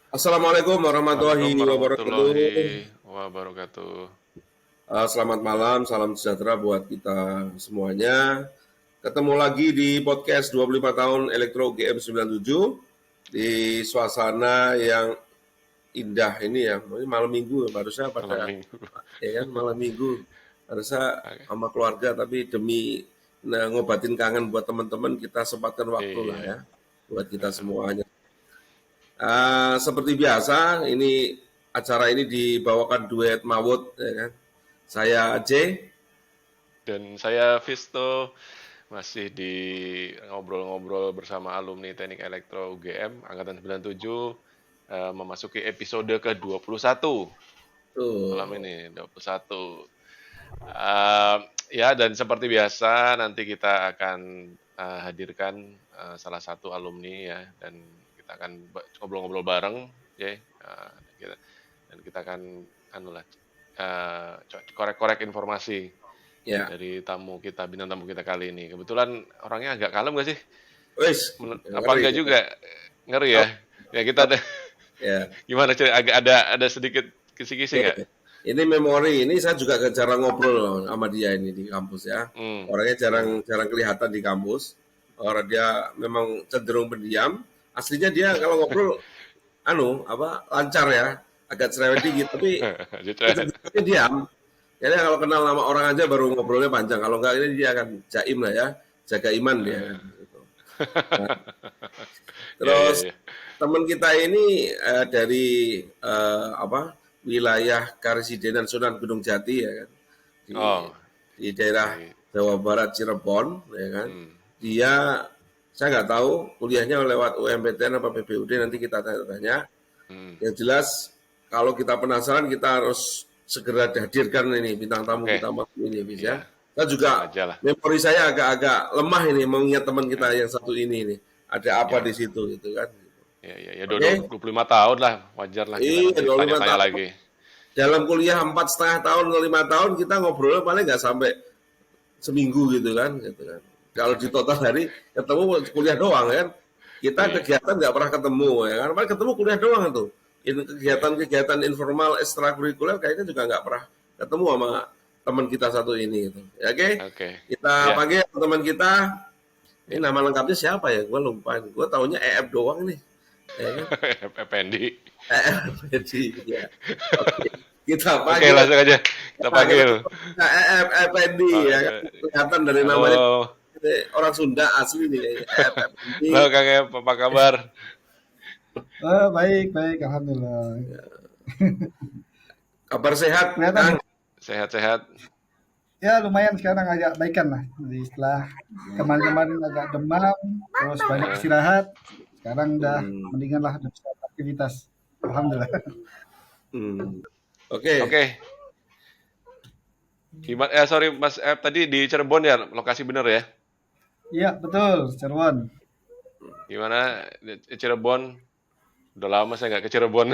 Assalamualaikum warahmatullahi Waalaikumsalam wabarakatuh. warahmatullahi wabarakatuh. Selamat malam, salam sejahtera buat kita semuanya. Ketemu lagi di podcast 25 tahun Elektro UGM 97 di suasana yang indah ini ya. Ini malam minggu harusnya Malam pada minggu. ya kan malam minggu harusnya Oke. sama keluarga tapi demi ngobatin kangen buat teman-teman kita sempatkan waktu lah ya Iya. buat kita semuanya. Seperti biasa, ini acara ini dibawakan duet Mawut, ya kan? Saya J. Dan saya Visto masih di ngobrol-ngobrol bersama alumni Teknik Elektro UGM Angkatan 97 memasuki episode ke-21 malam Tuh, ini 21. Eh, ya dan seperti biasa nanti kita akan hadirkan salah satu alumni ya dan kita akan ngobrol-ngobrol bareng ya. Kita, dan kita akan anulah korek-korek informasi ya, dari bintang tamu kita kali ini. Kebetulan orangnya agak kalem gak sih? wis, Apa ngeri. enggak juga? Ngeri ya? Apa, Ya kita ada ya, gimana cerita? Agak ada sedikit kisi-kisi nggak? oke. Ini memori, ini saya juga jarang ngobrol loh sama dia ini di kampus ya. Hmm, Orangnya jarang hmm. jarang kelihatan di kampus. Orang dia memang cenderung pendiam. Aslinya dia kalau ngobrol, lancar ya, agak cerewet dikit, tapi Jadi, kecenderungannya diam. Jadi kalau kenal nama orang aja baru ngobrolnya panjang. Kalau enggak ini dia akan jaim lah ya, jaga iman dia kan. Gitu. Nah, ya, ya, terus ya. teman kita ini dari wilayah Karesidenan Sunan Gunung Jati ya kan, di Oh, di daerah dari, Jawa Barat Cirebon ya kan. hmm, Dia saya nggak tahu kuliahnya lewat UMPTN apa PBUD nanti kita tanya-tanya. hmm. Yang jelas kalau kita penasaran kita harus segera hadirkan ini bintang tamu Oke, kita malam ini ya, bisa. Saya juga langsung aja lah. memori saya agak-agak lemah ini mengingat teman kita Ya, yang satu ini nih. Ada apa di ya, situ gitu kan. ya, ya, ya, Oke. 25 tahun lah, wajar lah kita Iya, nanti 25 tanya-tanya tahun. lagi. Dalam kuliah 4,5 tahun ke 5 tahun kita ngobrolnya paling nggak sampai seminggu gitu kan. Gitu kan. Kalau di total hari ketemu kuliah doang kan. Kita Iya, kegiatan nggak pernah ketemu ya kan. Paling ketemu kuliah doang tuh. Ini iya, kegiatan-kegiatan informal ekstrakurikuler kayaknya juga nggak pernah ketemu sama teman kita satu ini gitu. Ya, oke, oke, kita ya, panggil teman kita. Ini ya. nama lengkapnya siapa ya? Gue lupa. Gue taunya EF doang nih. Ya kan? Effendi. EF. Jadi ya. Oke. Kita Oke, panggil. langsung aja kita Nah, kita panggil. EF Effendi ya kan. Oke. Kelihatan dari namanya Halo, ini orang Sunda asli nih kayaknya. EF Effendi. halo Kang Ep, apa kabar? Baik, baik, alhamdulillah. Kabar sehat, Kelihatan Kang. ya, Sehat-sehat. ya lumayan sekarang agak baikan lah. Jadi setelah kemarin-kemarin agak demam, terus banyak Eh, istirahat, sekarang udah Hmm. mendingan lah, udah bisa aktivitas. Alhamdulillah. Hmm. Oke. Oke, gimana? Sorry Mas Ep, tadi di Cirebon ya, lokasi bener ya? Iya, betul, Cirebon. Gimana di Cirebon? Udah lama saya nggak ke Cirebon.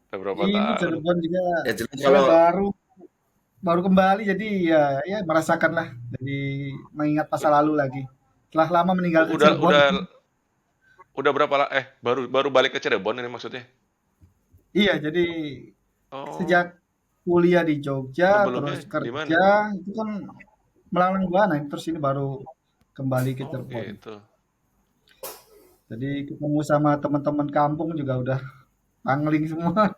Udah berapa Ini tahun? Cirebon juga Ya jelas saya kalau baru baru kembali, jadi ya ya merasakan lah. Jadi mengingat masa lalu lagi. Setelah lama meninggalkan Udah Cirebon. udah udah berapa baru baru balik ke Cirebon ini maksudnya? Iya, jadi Oh, sejak kuliah di Jogja, sebelumnya terus di mana? kerja, itu kan Melalang Buana, terus ini baru kembali ke Oh Cirebon. gitu. Jadi ketemu sama teman-teman kampung juga udah pangling semua.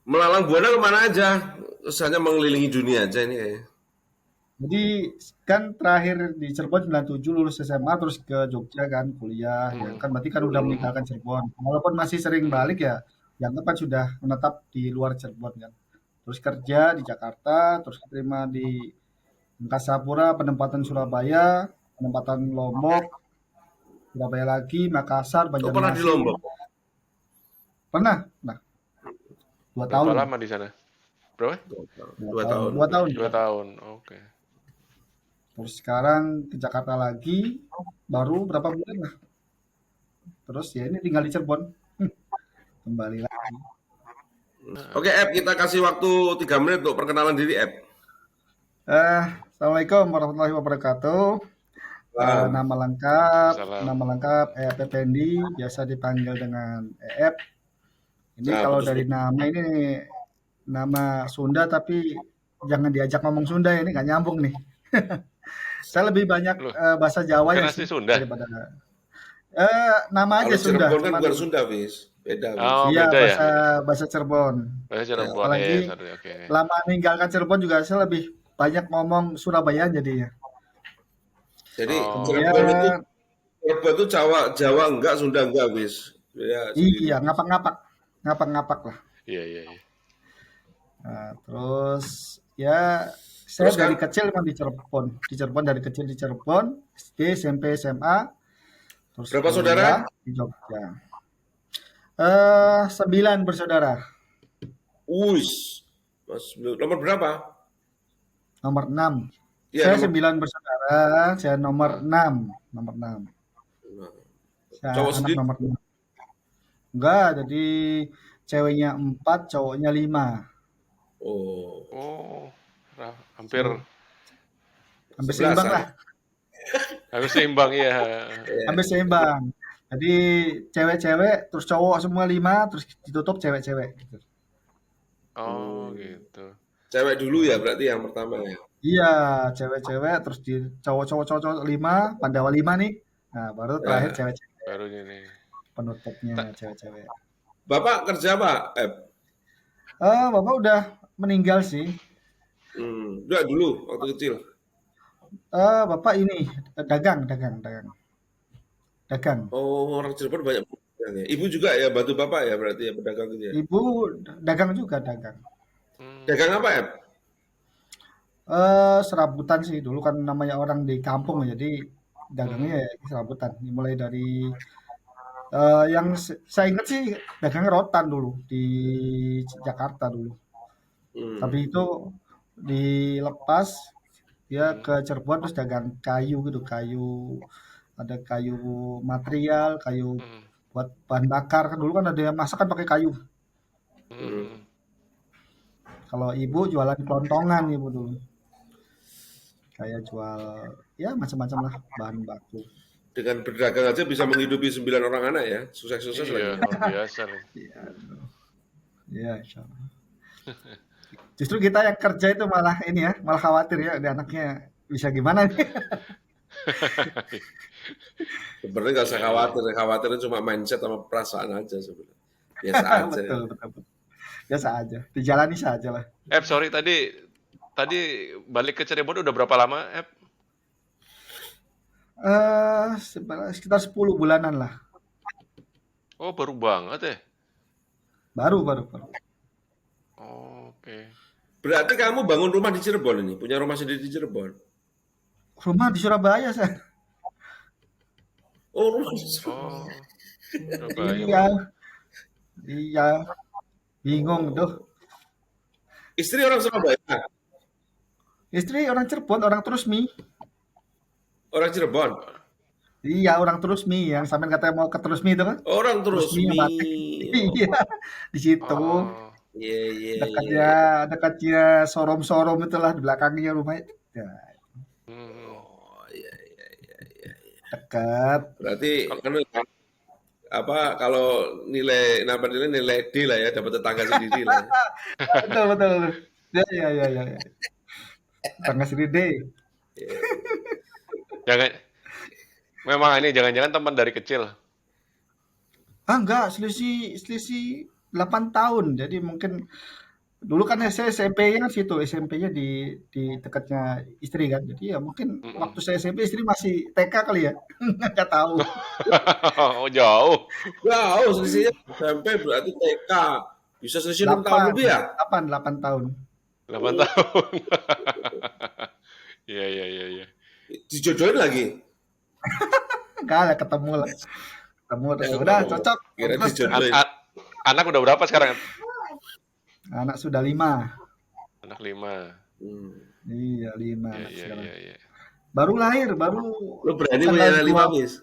melalang buana kemana aja? Usahanya mengelilingi dunia aja ini kayaknya. Jadi kan terakhir di Cirebon 97 lulus SMA terus ke Jogja kan kuliah ya Hmm, kan berarti kan udah hmm, meninggalkan Cirebon. Walaupun masih sering hmm. balik ya dianggap kan sudah menetap di luar Cirebon kan. Terus kerja di Jakarta, terus terima di Angkasa Pura, penempatan Surabaya, penempatan Lombok, Surabaya lagi, Makassar, Oh pernah di Banjarmasin. Lombok? Pernah, nah 2 tahun Berapa lah, lama di sana? Berapa? 2 tahun. dua 2 tahun, tahun. 2 tahun. 2 tahun. Oke. Terus sekarang ke Jakarta lagi, baru berapa bulan lah. Terus ya ini tinggal di Cirebon, kembali lagi. Oke, App, kita kasih waktu 3 menit untuk perkenalan diri, App. Assalamualaikum warahmatullahi wabarakatuh. Nama lengkap, Salam. nama lengkap EF Effendi, biasa dipanggil dengan EF. Ini Nah, kalau betul. dari nama ini nama Sunda tapi jangan diajak ngomong Sunda ini nggak nyambung nih. Saya lebih banyak Loh, bahasa bukan Jawanya asli sih Sunda? daripada nama aja Kalau Sunda, Cirebon kan cuman bukan Sunda, Wis. Beda, Wis. Oh, iya beda ya, bahasa beda. bahasa Cirebon. Bahasa Ya. Cirebon, Apalagi sorry, oke. lama meninggalkan Cirebon juga saya lebih banyak ngomong Surabaya jadinya. Jadi Oh, Kemudian Cirebon itu Jawa, Jawa enggak, Sunda enggak, Wis. Ya, iya sendiri, Wis. ngapak-ngapak lah. iya, iya, iya. Nah, terus ya saya Terus dari kan kecil memang di Cirebon dari kecil di Cirebon, SD, SMP, SMA, terus berapa kuliah saudara? di Jogja. 9 bersaudara. Wis. Mas, nomor berapa? Nomor 6. Iya, Saya nomor 9 bersaudara, saya nomor Nah, 6. Nomor 6. nah, Saya cowok anak sendiri. nomor 6. Enggak, jadi ceweknya 4, cowoknya 5. Oh, oh, hampir Hampir seimbang sebelasan. lah, hampir seimbang ya. Ya. hampir seimbang. Jadi cewek-cewek, terus cowok semua 5, terus ditutup cewek-cewek gitu. Oh, Hmm. gitu. Cewek dulu ya berarti yang pertama ya. Iya, cewek-cewek, terus di cowok-cowok 5, Pandawa 5 nih. Nah, baru terakhir Nah, cewek-cewek, Baru ini. penutupnya Ta- cewek-cewek. Bapak kerja apa? Bapak udah meninggal sih. Enggak dulu waktu kecil. Bapak ini dagang, dagang, dagang, dagang. Oh, orang Cirebon banyak pedagang ya. Ibu juga ya bantu bapak ya berarti ya pedagang gitu ya. Ibu dagang juga, dagang. Hmm, Dagang apa ya? Serabutan sih dulu kan namanya orang di kampung ya, jadi dagangnya hmm, ya serabutan. Mulai dari yang saya ingat sih dagangnya rotan dulu di Jakarta dulu. Tapi Hmm. itu dilepas dia hmm, ke Cirebon terus dagang kayu gitu, ada kayu material, kayu hmm, buat bahan bakar kan dulu kan ada yang masak kan pakai kayu. Hmm. hmm. Kalau ibu jualan kelontongan ibu dulu. Kayak jual ya macam-macam lah bahan baku. Dengan berdagang aja bisa menghidupi 9 orang anak ya. Sukses-sukses Iya, lagi ya. luar biasa nih. Iya, iya, insya Allah. Justru kita yang kerja itu malah ini ya, malah khawatir ya, ada anaknya bisa gimana nih? Sebenarnya nggak usah Iya, iya. khawatir. Khawatirnya cuma mindset sama perasaan aja sebenarnya. Biasa aja. Betul, betul, betul. Biasa aja, dijalani saja lah. Sorry tadi tadi balik ke Cirebon udah berapa lama, Sekitar 10 bulanan lah. Oh, baru banget ya. Baru, baru, baru. Oh, oke. Berarti kamu bangun rumah di Cirebon ini, punya rumah sendiri di Cirebon. Rumah di Surabaya saya. Oh, rumah di Cirebon. Oh, Surabaya. Iya, iya. Bingung tuh. Oh. Istri orang Surabaya, Istri orang Cirebon, orang Trusmi. orang Cirebon. Iya, orang Trusmi yang sampean katanya mau ke Trusmi itu kan? Orang terus Trusmi yang batik. mie. Iya, di situ. Oh, Iya, iya, iya, Dekatnya iya. dekatnya Sorom-Sorom itulah di belakangnya rumahnya. Ya, hmm. Oh, iya, iya, iya, iya. dekat. Berarti Kalau kan apa kalau nilai D lah ya, dapat tetangga sendiri lah ya. Betul, betul, betul. Ya, ya, ya, ya, ya. Tangga Seride. Iya. jangan memang ini jangan-jangan teman dari kecil. Ah, enggak, selisih selisih 8 tahun. Jadi mungkin dulu kan saya SMP-nya kan situ, SMP-nya di dekatnya istri kan. Jadi ya mungkin Mm-mm. waktu saya SMP istri masih TK kali ya. Enggak tahu. Oh, jauh. Jauh selisihnya SMP berarti TK. Bisa selisih 6 tahun 8, lebih ya? 8 tahun. 8 Oh, tahun. Iya, iya, iya, iya. dijodohin lagi. Enggak lah ketemu lah. Ketemu terus udah Oh, cocok. kira Terus An- dijodohin. an- anak udah berapa sekarang? anak sudah 5. Anak 5. Hmm. Iya, 5 Iya, anak iya, sekarang. iya, iya. Baru lahir, baru Lo berani punya tanggal anak 5, Mis?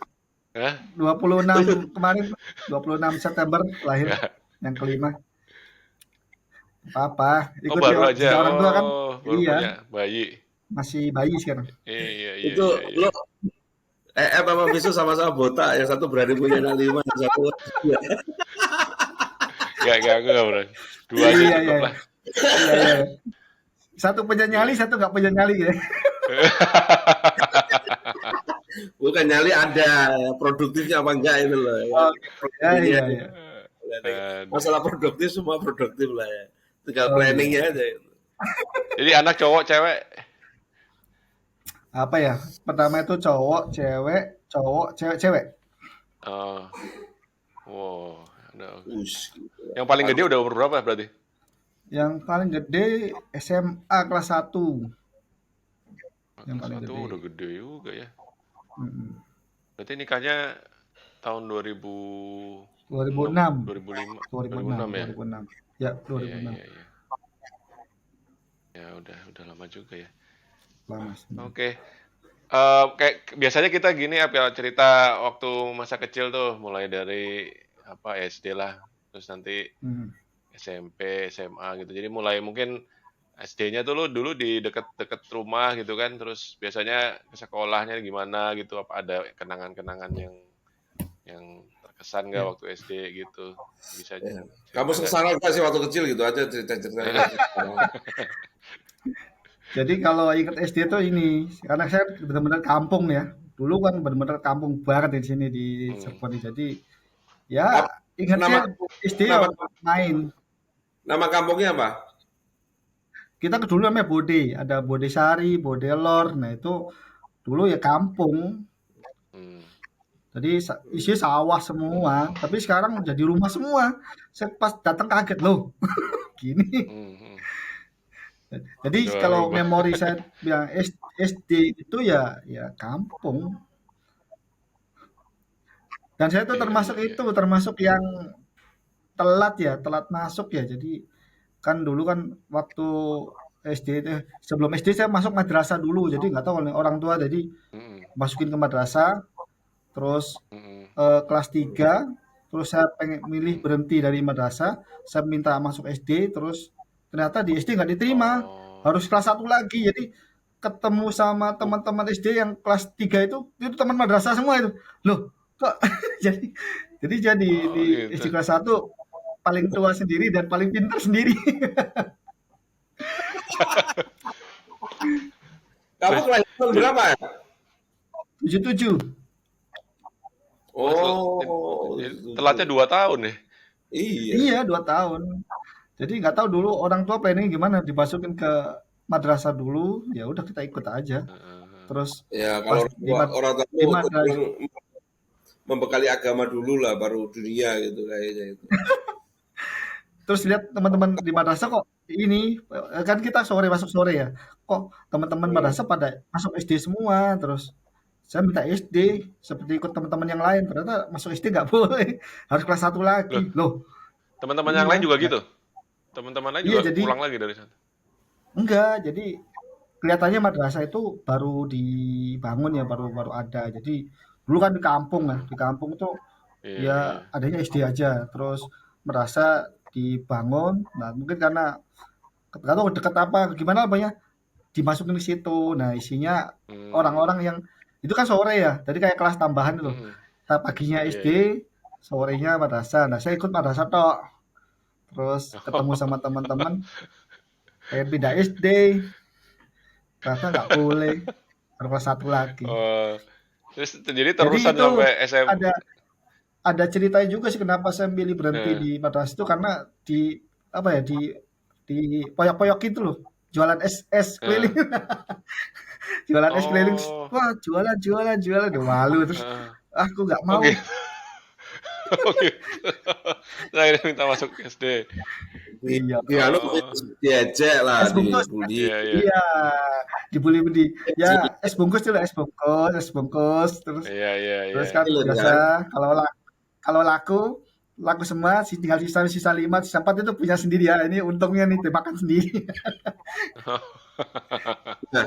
26 kemarin, 26 September lahir Ya. yang kelima. Apa-apa, Oh, ikut baru ya aja. jejak orang tua kan. Oh, baru Iya, punya bayi. masih bayi sekarang. Iya, iya, Itu iya, iya. lo sama Visu sama-sama botak, yang satu berani punya nyali 5, yang satu Enggak bro. Dua aja Iya, cukup iya, lah. iya, iya. Satu punya nyali, Iya. satu nggak punya nyali ya. bukan nyali ada, produktifnya apa enggak itu loh. Ya. Oh, iya, Produktifnya iya, aja. iya. Masalah produktif semua produktif lah ya. Tinggal Oh, iya. planningnya aja. Jadi anak cowok cewek. Apa ya? Pertama itu cowok, cewek, cewek. Oh, wow. Ush, gitu. Yang paling gede udah umur berapa berarti? Yang paling gede SMA kelas 1. Yang paling Satu gede. udah gede juga ya. Mm-mm. Berarti nikahnya tahun 2006. 2005, 2006 ya? 2006. Ya, 2006. Iya. Ya udah lama juga ya. Lama. Oke. Kayak biasanya kita gini ya cerita waktu masa kecil tuh, mulai dari apa SD lah, terus nanti Hmm. SMP, SMA gitu. Jadi mulai mungkin SD-nya tuh lu dulu di deket-deket rumah gitu kan, terus biasanya ke sekolahnya gimana gitu, apa ada kenangan-kenangan yang terkesan nggak Ya. waktu SD gitu, bisa Ya. cerita Kamu nggak? sengsara nggak sih waktu kecil gitu aja cerita-cerita. Jadi kalau ingat SD itu ini, karena saya benar-benar kampung ya. Dulu kan benar-benar kampung banget di sini di Cirebon ini. Jadi ya ingatnya Nama SD nama ya main. nama kampungnya apa? Kita dulu namanya Bode, ada Bode Sari, Bode Lor. Nah itu dulu ya kampung. Hmm. Jadi isi sawah semua. Tapi sekarang jadi rumah semua. Saya pas datang kaget loh. Gini. Hmm. Jadi Udah kalau rubah. memori saya bilang SD itu ya kampung. Dan saya tuh termasuk Iya. itu, termasuk yang telat masuk ya. Jadi kan dulu kan waktu SD itu sebelum SD saya masuk madrasah dulu. Jadi nggak tahu oleh orang tua jadi Hmm. masukin ke madrasah terus Hmm. kelas 3 terus saya pengen milih berhenti dari madrasah, saya minta masuk SD terus ternyata di SD nggak diterima. Oh. Harus kelas 1 lagi. Jadi ketemu sama teman-teman SD yang kelas 3 itu teman madrasah semua itu. Loh, kok jadi Oh di gitu. SD kelas 1 paling tua sendiri dan paling pintar sendiri. Kamu kelahiran berapa ya? 77. Oh, Telatnya 2 tahun ya? iya. Iya, 2 tahun. Jadi nggak tahu dulu orang tua planning gimana dimasukin ke madrasah dulu, ya udah kita ikut aja. Terus Ya pas kalau orang tua di madrasah membekali agama dulu lah, baru dunia gitu kayaknya itu. terus lihat teman-teman di madrasah kok ini kan kita masuk sore ya. Kok teman-teman madrasah pada masuk SD semua, terus saya minta SD seperti ikut teman-teman yang lain, ternyata masuk SD nggak boleh, harus kelas 1 lagi. Loh, Teman-teman yang iya. lain juga gitu? Teman-teman lain Iya, juga jadi pulang lagi dari sana? enggak, jadi kelihatannya madrasah itu baru dibangun ya, baru ada. Jadi dulu kan di kampung ya, di kampung itu Iya. ya adanya SD aja, terus madrasah dibangun. Nah, mungkin karena nggak tahu dekat apa, gimana apanya, dimasukin ke situ. Nah, isinya orang-orang yang itu kan sore ya, jadi kayak kelas tambahan itu. Paginya Iya, SD, sorenya madrasah. Nah, saya ikut madrasah tok. Terus ketemu sama teman-teman, pengen pindah SD, ternyata nggak boleh, harus kelas 1 lagi. Oh, terus jadi Jadi terusan itu sampai SM. ada ceritanya juga sih kenapa saya milih berhenti di madrasah itu, karena di apa ya, di poyok-poyok itu loh, jualan es keliling. Jualan es keliling. Oh. Wah, jualan. Udah malu terus. Aku nggak mau. Oke. Saya minta masuk SD. Iya. Diajak lah, Es bungkus. dibully. Iya, dibully. Ya, es bungkus dulu, es bungkus. Terus terus kan biasa kalau laku semua, tinggal sisa 5, sisa 4 itu punya sendiri ya. Ini untungnya nih, dimakan sendiri. Nah,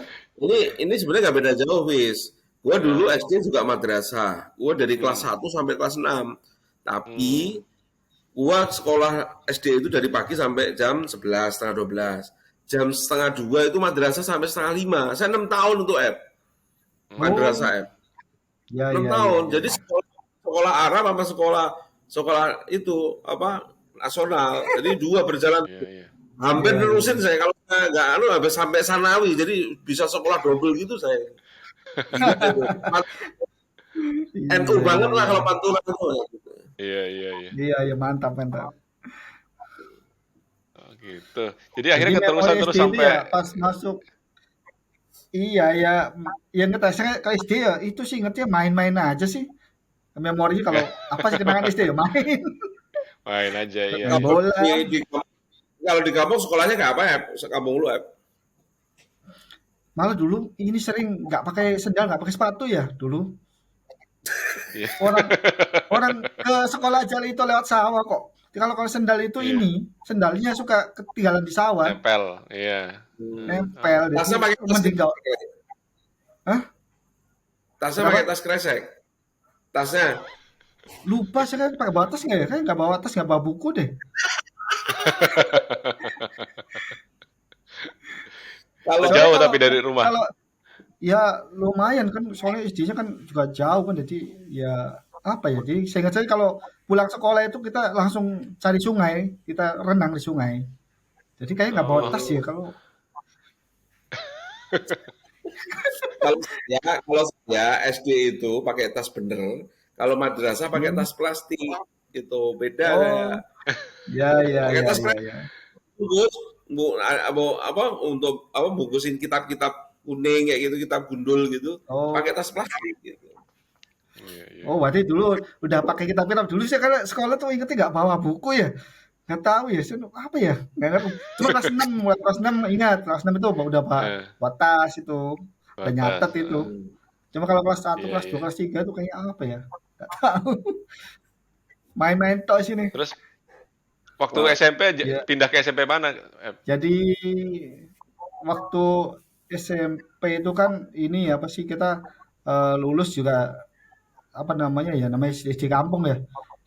ini sebenarnya nggak beda jauh, Wis. Gua dulu SD juga madrasah. Gua dari kelas 1 sampai kelas 6. Tapi gua sekolah SD itu dari pagi sampai jam 11, setengah 12. Jam setengah 2 itu madrasah sampai setengah 5. Saya 6 tahun untuk madrasah. Ya, 6 ya, ya, tahun. ya. Jadi sekolah Arab sama sekolah itu apa nasional. Jadi dua berjalan Iya, iya. hampir Ya, ya. nerusin saya kalau nggak habis sampai sanawi. Jadi bisa sekolah double gitu saya. Gila itu. NU Iya, iya, banget lah iya. kalau Pantura itu. Iya, iya, iya. Iya, iya, mantap, mantap. Oh, gitu. Jadi Jadi akhirnya memori keterusan terus SD itu sampai ya pas masuk, iya ya, yang kita saya ke SD ya itu sih ingetnya main-main aja sih. Memorinya kalau apa sih kenangan SD ya main, main aja, iya, main iya. Kalau bola. kalau di kampung sekolahnya kayak apa ya? Kampung lu ya? Malah dulu ini sering nggak pakai sendal, nggak pakai sepatu ya dulu. Iya, Orang orang ke sekolah aja itu lewat sawah kok. Kalau kalau sendal itu iya. ini sendalnya suka ketinggalan di sawah, Nempel, iya. nempel. Jadi Tasnya pakai tas mending nggak. Hah? tasnya pakai Kenapa? tas kresek. Tasnya. Lupa saya kan pakai bawa tas nggak ya? Kan nggak bawa tas, nggak bawa buku deh. Kalau Soalnya Jauh kalau tapi dari rumah. kalau ya lumayan kan, soalnya SD-nya kan juga jauh kan, jadi ya apa ya? Jadi saya ingat saya kalau pulang sekolah itu kita langsung cari sungai, kita renang di sungai. Jadi kayaknya nggak bawa tas ya Oh, kalau. kalau saya SD itu pakai tas bener. Kalau madrasah pakai Hmm. tas plastik. Itu beda kayak Oh, ya, ya, pakai ya, tas ya, plastik ya. bungkus apa untuk apa bungkusin kitab-kitab kuning kayak gitu, kitab gundul gitu, pakai Oh, tas plastik gitu. iya, iya. oh, berarti dulu udah pakai kitab-kitab dulu sih, karena sekolah tuh ingetnya nggak bawa buku ya. Nggak tahu ya, apa ya? Nggak ngerti. Cuma kelas 6, mulai kelas 6 ingat, kelas 6 itu udah Eh, bawa tas itu, udah batas. nyatet itu. Cuma kalau kelas 1, Iya, kelas 2, iya. kelas 3 itu kayak apa ya? Nggak tahu. Main-main tok sini. Terus waktu Wah, SMP Ya, pindah ke SMP mana? jadi waktu SMP itu kan ini apa sih kita lulus juga apa namanya ya, namanya SD kampung ya.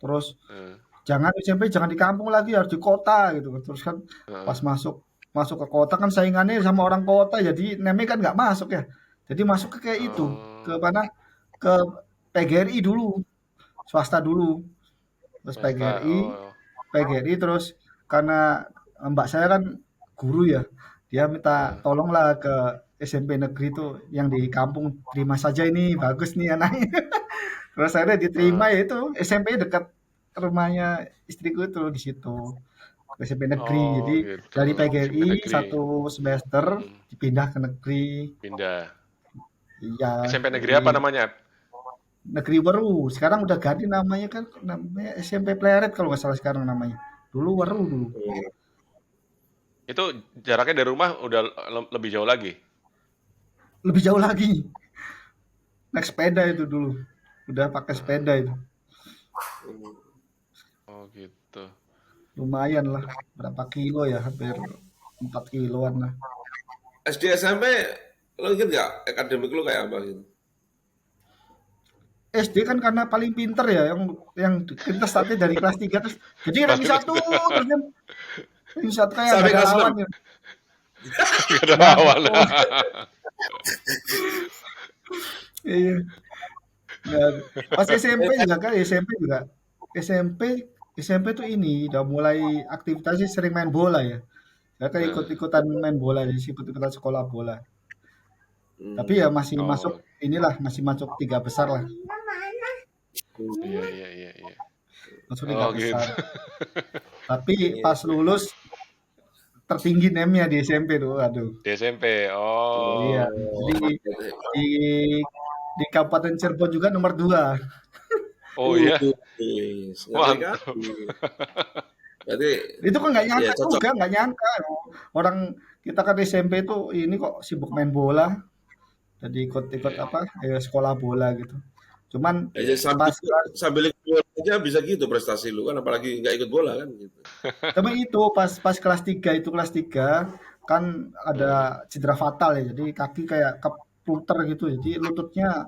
Terus Eh, jangan SMP jangan di kampung lagi, harus di kota gitu kan. Terus kan pas eh. masuk masuk ke kota kan saingannya sama orang kota, jadi nemnya kan nggak masuk ya. Jadi masuk ke kayak itu, ke Oh, mana? Ke PGRI dulu, swasta dulu. Terus swasta. Oh, PGRI terus karena mbak saya kan guru ya, dia minta eh, tolonglah ke SMP negeri itu yang di kampung, terima saja ini bagus nih anaknya. Terus akhirnya diterima, eh. ya itu SMP dekat rumahnya istriku itu di situ, SMP negeri. Jadi Oh, gitu. dari SMP PGRI negeri. satu semester Mm, dipindah ke negeri. pindah. Iya, SMP negeri jadi apa namanya? negeri Weru. Sekarang udah ganti namanya kan, namanya SMP Pleret kalau nggak salah sekarang namanya. Dulu Weru dulu. Hmm. Itu jaraknya dari rumah udah lebih jauh lagi. Lebih jauh lagi. Naik sepeda itu dulu. Udah pakai sepeda itu. Oh, gitu. Lumayan lah. Berapa kilo ya? Hampir 4 kiloan lah. SD SMP lo inget nggak akademik lo kayak apa gitu? SD kan karena paling pinter ya, yang kita startnya dari kelas 3 terus. Jadi ranking Pasti 1 terus kan. Ranking 1 kayak nggak Sampai ada kelas lawan 6. ya. nggak ada Nah, lawan. oh, iya. Nggak ada. Pas SMP juga kan, SMP SMP tuh ini udah mulai aktivitasnya sering main bola ya. Saya kan Eh, ikut-ikutan main bola, jadi ikut-ikutan sekolah bola. Tapi ya masih masuk oh, inilah, masih masuk 3 besar lah. iya, iya, iya, iya. Masuk tiga Oh, gitu. besar. Tapi pas lulus tertinggi NEM-nya di SMP tuh, aduh. Di SMP. Oh, Iya, jadi di di Kabupaten Cirebon juga nomor 2. oh iya. Ngeri Mantap. kali. Berarti Itu kan nggak ya nyangka cocok. juga, nggak nyangka. Orang kita kan SMP itu ini kok sibuk main bola, jadi ikut-ikut Iya, apa, iya. sekolah bola gitu. Cuman Iya, Ya, iya. pas kelas, sambil ikut bola aja bisa gitu prestasi lu kan, apalagi nggak ikut bola kan gitu. tapi itu pas kelas 3 itu, kelas 3 kan ada Hmm. cedera fatal ya. Jadi kaki kayak keputer gitu. Jadi lututnya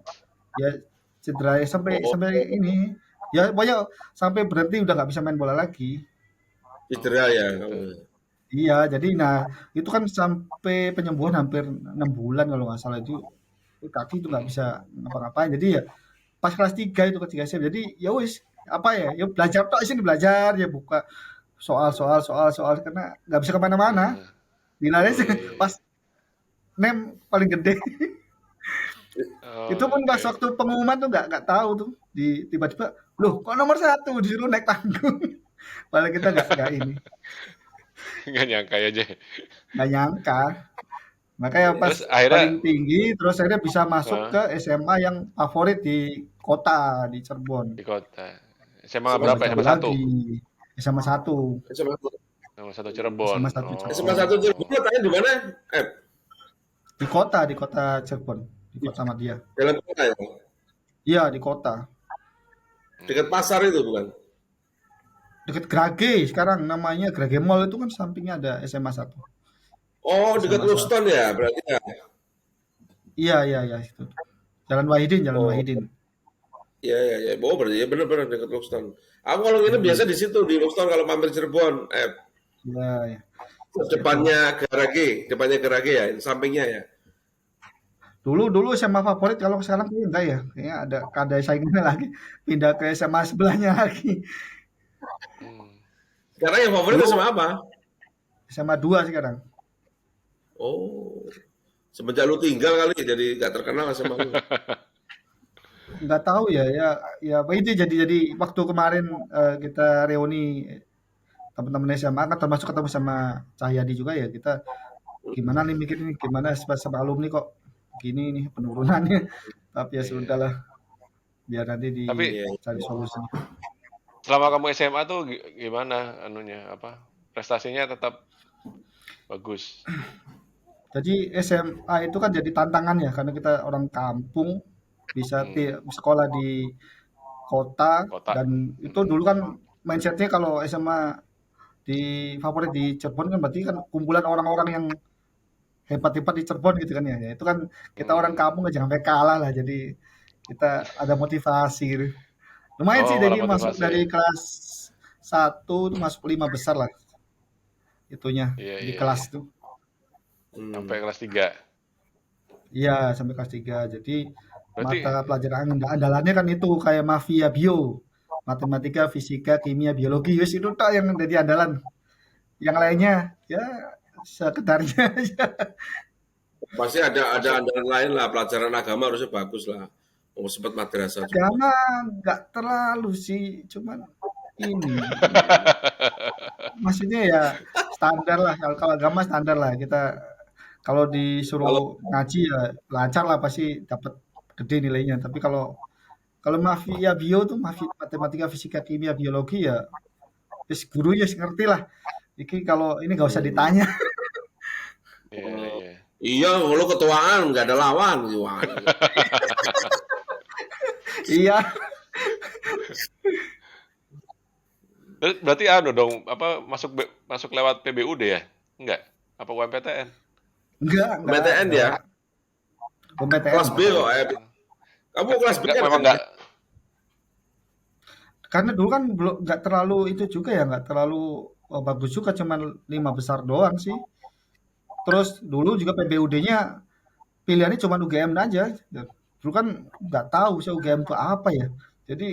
ya cedera ya, sampai Oh, sampai ini. Ya pokoknya sampai berhenti udah nggak bisa main bola lagi. cedera Oh, ya gitu. kamu. Iya, jadi nah itu kan sampai penyembuhan hampir 6 bulan kalau nggak salah, itu kaki itu nggak Hmm. bisa ngapa-ngapain. Jadi ya pas kelas 3 itu ketika SMP. Jadi ya wis apa ya, ya belajar tok sini belajar ya buka soal karena nggak bisa kemana-mana. Nilainya Iya, iya, iya. pas nem paling gede. Itu Oh, pun pas oke. waktu pengumuman tuh nggak tahu tuh di tiba-tiba loh kok nomor 1 disuruh naik panggung. Padahal kita nggak ini Nggak nyangka aja. nggak nyangka. Makanya pas Terus akhirnya paling tinggi terus akhirnya bisa masuk Hah? ke SMA yang favorit di kota di Cirebon. Di kota. SMA SMA Lebih berapa? jauh SMA satu. satu. lagi. SMA 1. SMA SMA satu Cirebon. SMA 1 SMA Cirebon. 1 Oh. Cirebon tanya di mana? Eh, Di kota Cirebon, di di kota Madia. dalam kota ya? Iya, di kota. Dekat pasar itu bukan? Deket Grage sekarang namanya Grage Mall itu kan sampingnya ada SMA 1. Oh, dekat SMA 1. Luston ya berarti ya. Iya itu. Jalan Wahidin, Jalan Oh, Wahidin. iya iya iya. Oh, berarti ya benar-benar dekat Luston. Aku kalau ini Mm-mm. biasa di situ di Luston kalau mampir Cirebon. Iya, ya. Itu. Depannya Gerage ya, sampingnya ya. Dulu SMA favorit kalau sekarang kayaknya enggak ya. Kayaknya ada saingannya lagi. Pindah ke SMA sebelahnya lagi. Hmm. Sekarang yang favorit Dulu sama apa? SMA 2 sekarang. Oh, semenjak lu tinggal kali jadi gak terkenal sama lu. Nggak tahu ya apa itu jadi waktu kemarin kita reuni teman-teman SMA kan termasuk ketemu sama Cahyadi juga ya kita gimana nih mikir nih gimana sama alumni kok gini nih penurunannya tapi ya Iya. sudahlah biar nanti Tapi Iya. dicari solusi. selama kamu SMA tuh gimana anunya apa? Prestasinya tetap bagus. Jadi SMA itu kan jadi tantangan ya karena kita orang kampung bisa Hmm. sekolah di kota Kota. dan itu Hmm. dulu kan mindsetnya kalau SMA di favorit di Cirebon kan berarti kan kumpulan orang-orang yang hebat-hebat di Cirebon gitu kan ya. Ya itu kan kita orang Hmm. kampung jangan sampai kalah lah. Jadi kita ada motivasi gitu. Lumayan sih Oh, malah jadi masuk motivasi ya. dari kelas 1 tuh masuk 5 besar lah itunya Iya, di iya, kelas iya. tuh. Sampai Hmm. kelas 3. Iya, sampai kelas 3. Jadi Berarti mata pelajaran andalannya kan itu kayak mafia bio. Matematika, fisika, kimia, biologi. Yus itu tak yang jadi andalan. Yang lainnya ya sekedarnya aja. Pasti ada masuk andalan lain lah, pelajaran agama harusnya bagus lah. Oh, sempat madrasah juga. Agama nggak terlalu sih, cuman ini maksudnya ya standar lah. Kalau agama standar lah. Kita kalau Kalau disuruh ngaji ya lancar lah pasti dapat gede nilainya. Tapi kalau mafia bio tuh matematika, fisika, kimia, biologi ya wis gurunya sih ngerti lah. Iki kalau ini nggak usah hmm, ditanya. iya, iya. iya, kalau ketuaan nggak ada lawan, wah, Iya, Berarti anu dong, apa masuk lewat PBUD ya? Enggak? Apa UMPTN? PTN ya, enggak. PTN. kelas B kok. Kamu kelas B Enggak, kan? memang enggak. Karena dulu kan belum nggak terlalu itu juga ya, nggak terlalu bagus juga, cuman 5 besar doang sih. Terus dulu juga PBUD-nya pilihannya cuma UGM aja. Dulu kan nggak tahu sih UGM itu apa ya. Jadi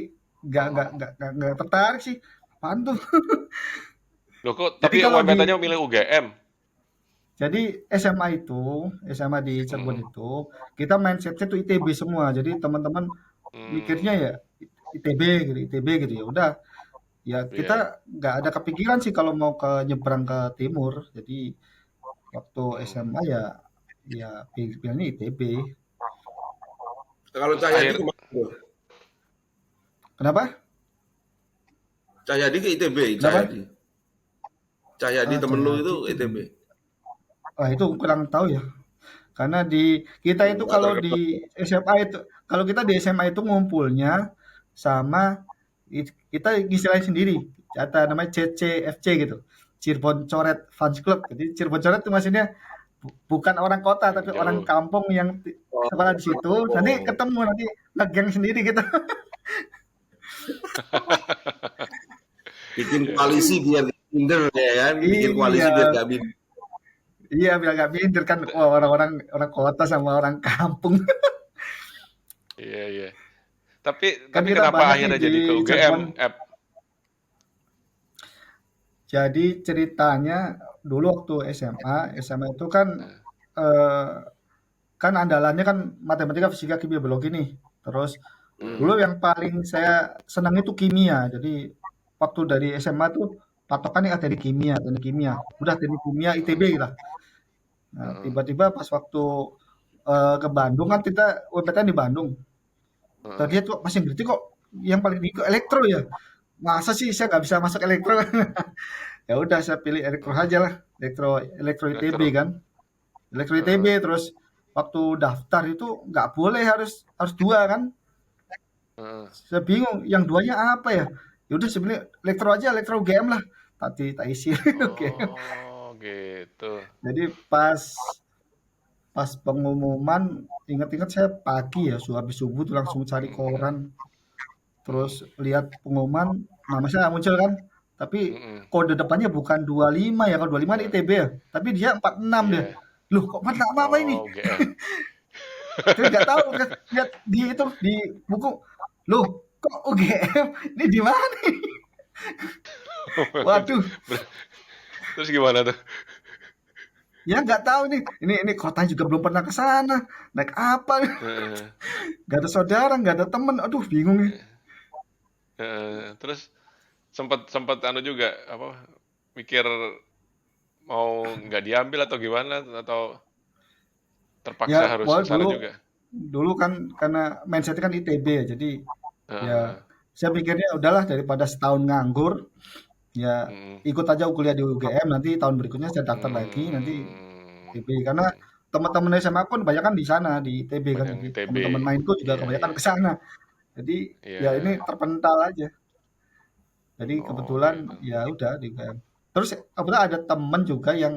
nggak tertarik sih. Apaan tuh? Loh kok, Jadi tapi kalau di UMPTN-nya milih UGM? jadi SMA di Cirebon Hmm. itu kita mindsetnya tuh ITB semua. Jadi teman-teman mikirnya Hmm. ya ITB gitu ya udah. Ya kita Iya. nggak ada kepikiran sih kalau mau ke nyebrang ke timur. Jadi waktu Hmm. SMA ya pilihannya ITB. Kalau Terus Cahyadi akhir kemana tuh? Kenapa? Cahyadi ke ITB, Kenapa? Cahyadi temen lu itu Cahyadi itu ITB. wah itu kurang tahu ya. Karena di kita itu Nggak kalau di terkenal. SMA itu kalau kita di SMA itu ngumpulnya sama kita istilahnya sendiri. Kata namanya CCFC gitu. Cirebon Coret Fans Club. Jadi Cirebon Coret itu maksudnya bukan orang kota yang tapi orang jauh. kampung yang sekolah di situ. Nanti Oh, ketemu nanti ngegeng sendiri kita. bikin koalisi biar minder ya kan? Bikin koalisi Iya, biar gak minder. iya biar gak minder kan. Wah, orang-orang orang kota sama orang kampung. Iya, iya. Kan Tapi kita kenapa banyak nih akhirnya di jadi ke UGM, Cirebon. Ep? Jadi ceritanya dulu waktu SMA itu kan Nah, eh, kan andalannya kan matematika, fisika, kimia, biologi nih. Terus dulu mm, yang paling saya senang itu kimia. Jadi waktu dari SMA tuh patokannya teknik kimia, teknik kimia. Udah teknik kimia ITB mm, lah. Nah, mm, tiba-tiba pas waktu ke Bandung kan kita UPTN di Bandung. mm, Tadi tuh masih ngerti kok yang paling di elektro ya. Masa sih saya nggak bisa masuk elektro? Ya udah saya pilih elektro mm. aja lah. Elektro ITB Elektro. kan. Elektro ITB Heeh, terus waktu daftar itu nggak boleh harus harus dua kan. heeh. Saya bingung yang duanya apa ya. Ya udah sebenarnya elektro aja, elektro UGM lah. Tak isi UGM. Oh, gitu. Jadi pas pas pengumuman ingat-ingat saya pagi ya, habis subuh tuh langsung cari Mm, koran, terus mm, lihat pengumuman, nama saya nggak muncul kan. Tapi mm. kode depannya bukan 25 ya, kalau 25 di Nah, ITB ya. Tapi dia 46 dia. iya. Loh, kok 46 apa ini? Oh, UGM. Saya nggak tahu kan lihat di itu di buku. Loh, kok UGM? Ini di mana ini? Waduh, Terus gimana tuh? ya nggak tahu nih. Ini kotanya juga belum pernah ke sana. Naik apa? Heeh, Nggak ada saudara, nggak ada temen. Aduh, bingung nih. heeh. Terus sempat sempat anu juga apa mikir mau nggak diambil atau gimana atau Ya, terpaksa harus ke pokoknya sana juga? dulu kan karena mindsetnya kan ITB ya, jadi ya Heeh. saya pikirnya udahlah daripada setahun nganggur, ya Mm, ikut aja kuliah di UGM, nanti tahun berikutnya saya daftar lagi, nanti mm, ITB. Karena teman-teman SMA pun banyak kan di sana di ITB kan, banyak jadi ITB. teman-teman mainku juga Iya, kebanyakan iya. ke sana. Jadi ya ini Iya. terpental aja. Jadi Oh, kebetulan gitu. ya udah di UGM. Terus kebetulan ada temen juga yang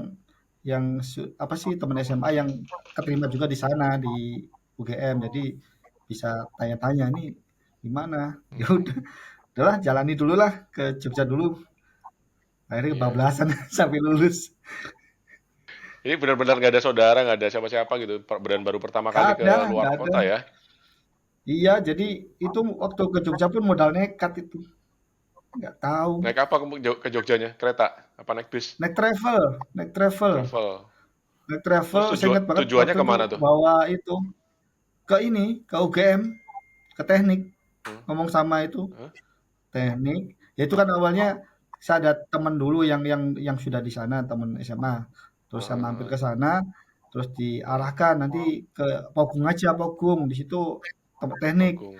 apa sih teman SMA yang keterima juga di sana di UGM. Jadi bisa tanya-tanya nih gimana. Ya Mm, udah, udahlah jalani dulu lah ke Jogja dulu. Akhirnya iya. kebablasan sampai lulus. Ini benar-benar nggak ada saudara, nggak ada siapa-siapa gitu. Dan baru pertama kali ke luar Gak ada. kota ya. Iya, jadi itu waktu ke Jogja pun modal nekat itu. Nggak tahu. Naik apa ke Jogjanya? Kereta? Apa naik bis? Naik travel, naik travel, Travel. naik travel. Terus Saya ingat banget tujuannya waktu itu kemana tuh? bawa itu ke ini, ke UGM, ke teknik. Hmm? Ngomong sama itu Hah? teknik. Ya itu kan awalnya saya ada teman dulu yang sudah di sana, teman SMA. Terus saya mampir Heeh, ke sana, terus heeh. diarahkan nanti ke Pogung aja, Pogung. Di situ tempat teknik. Agung.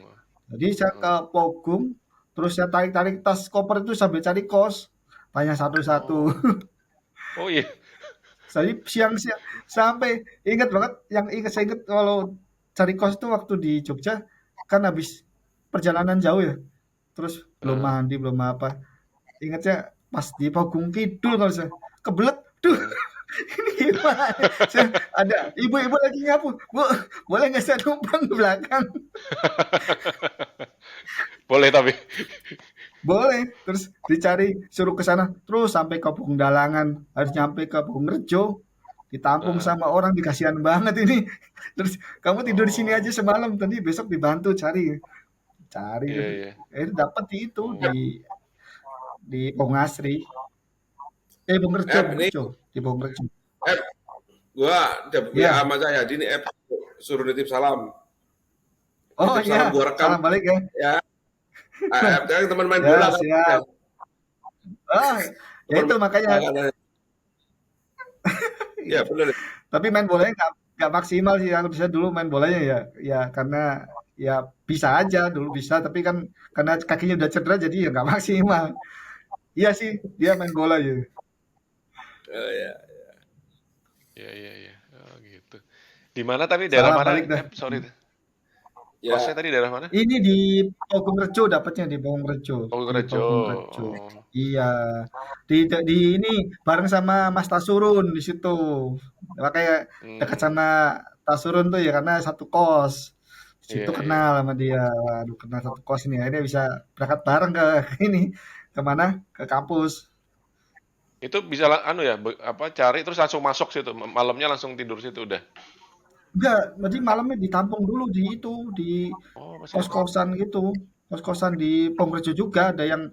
Jadi saya ke Heeh. Pogung, terus saya tarik-tarik tas koper itu sambil cari kos. Tanya satu-satu. Oh. Oh iya. Saya siang-siang sampai ingat banget yang saya ingat kalau cari kos itu waktu di Jogja kan habis perjalanan jauh ya. Terus belum Heeh, mandi, belum apa. Ingatnya pas di Pogung Kidul kalau saya kebelet. Duh, heeh. ini gimana? Saya ada ibu-ibu lagi nyapu. Bu, boleh nggak saya numpang ke belakang? Boleh tapi. Boleh. Terus dicari, suruh ke sana. Terus sampai ke Pung Dalangan. Harus nyampe ke Pung Rejo. Ditampung Heeh. sama orang, dikasihan banget ini. Terus kamu tidur di sini aja Oh. semalam. Tadi besok dibantu cari. Cari. Iya, iya. Dapat di itu. Oh. Di Pung Asri. Pung Ini Rejo. Di Pung Rejo. Ep, gua dapet WA Ya. sama saya, ini Ep suruh nitip salam. Oh Nitip salam iya. gua rekam Salam balik ya. ya. Ep kan teman main bola Ya, kan. siap. Ah, ya Teman itu main makanya. bola kan. Ya benar. Tapi main bolanya nggak maksimal sih. Aku bisa dulu main bolanya ya, ya karena ya bisa aja dulu bisa. Tapi kan karena kakinya udah cedera jadi ya nggak maksimal. Iya sih, dia main bola ya. Ya. Iya, iya, iya. Oh, gitu. Di mana tapi daerah Salah mana? balik dah. Sorry. Kosnya Ya, tadi daerah mana? Ini di Pogung Rejo dapatnya di Pogung Rejo, Oh, di Rejo. Pogung Rejo. Oh. Iya, di ini bareng sama Mas Tasurun di situ. Makanya dekat Hmm. sama Tasurun tuh ya karena satu kos. Iya, Situ iya. kenal sama dia. Waduh, kenal satu kos nih. Akhirnya bisa berangkat bareng ke ini kemana? Ke kampus. Itu bisa anu ya, apa cari terus langsung masuk situ. Malamnya langsung tidur situ udah. Enggak, jadi malamnya ditampung dulu di itu, di Oh, masih ada. kos-kosan gitu. Kos-kosan di Pongrejo juga ada yang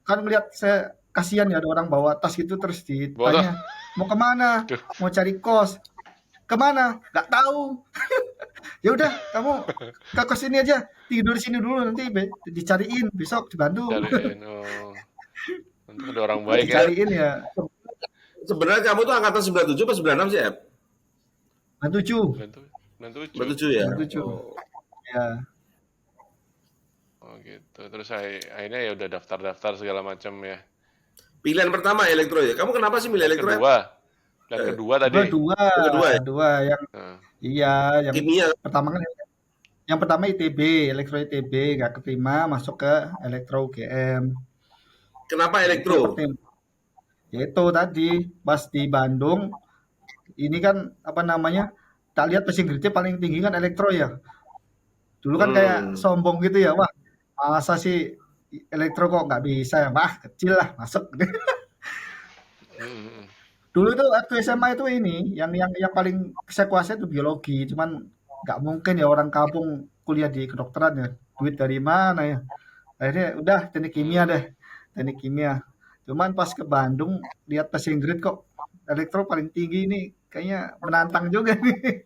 kan melihat saya kasihan ya ada orang bawa tas gitu terus Botol. ditanya, "Mau kemana?" Aduh. "Mau cari kos." "Kemana?" "Nggak tahu." "Ya udah, kamu ke kos ini aja, tidur di sini dulu nanti dicariin besok dibantu." Cariin. Oh, untuk ada orang baik ya. Dicariin ya Sebenarnya kamu tuh angkatan 97 atau 96 sih, Ep? 97, 97. 97 ya? 97. Oh. Ya, Oh gitu. Terus akhirnya ya udah daftar-daftar segala macam ya. Pilihan pertama elektro ya. Kamu kenapa sih milih Pilihan elektro, Ep? kedua. Pilihan Eh, kedua dua tadi. dua yang kedua ya? dua yang Nah, iya yang Kimia. pertama kan yang pertama ITB, elektro ITB nggak keterima masuk ke elektro UGM. Kenapa Nah, itu elektro? pertim. Ya itu tadi pas di Bandung ini kan apa namanya? Tak lihat passing grade paling tinggi kan elektro ya. Dulu kan kayak Hmm. sombong gitu ya. Wah, masa sih elektro kok nggak bisa ya? Wah, kecil lah masuk. mm, mm, Dulu tuh waktu SMA itu ini yang paling saya kuasai itu biologi. Cuman nggak mungkin ya orang kampung kuliah di kedokteran ya. Duit dari mana ya? Akhirnya udah teknik kimia deh. mm. Teknik kimia. Cuman pas ke Bandung lihat passing grade kok elektro paling tinggi ini kayaknya menantang juga nih.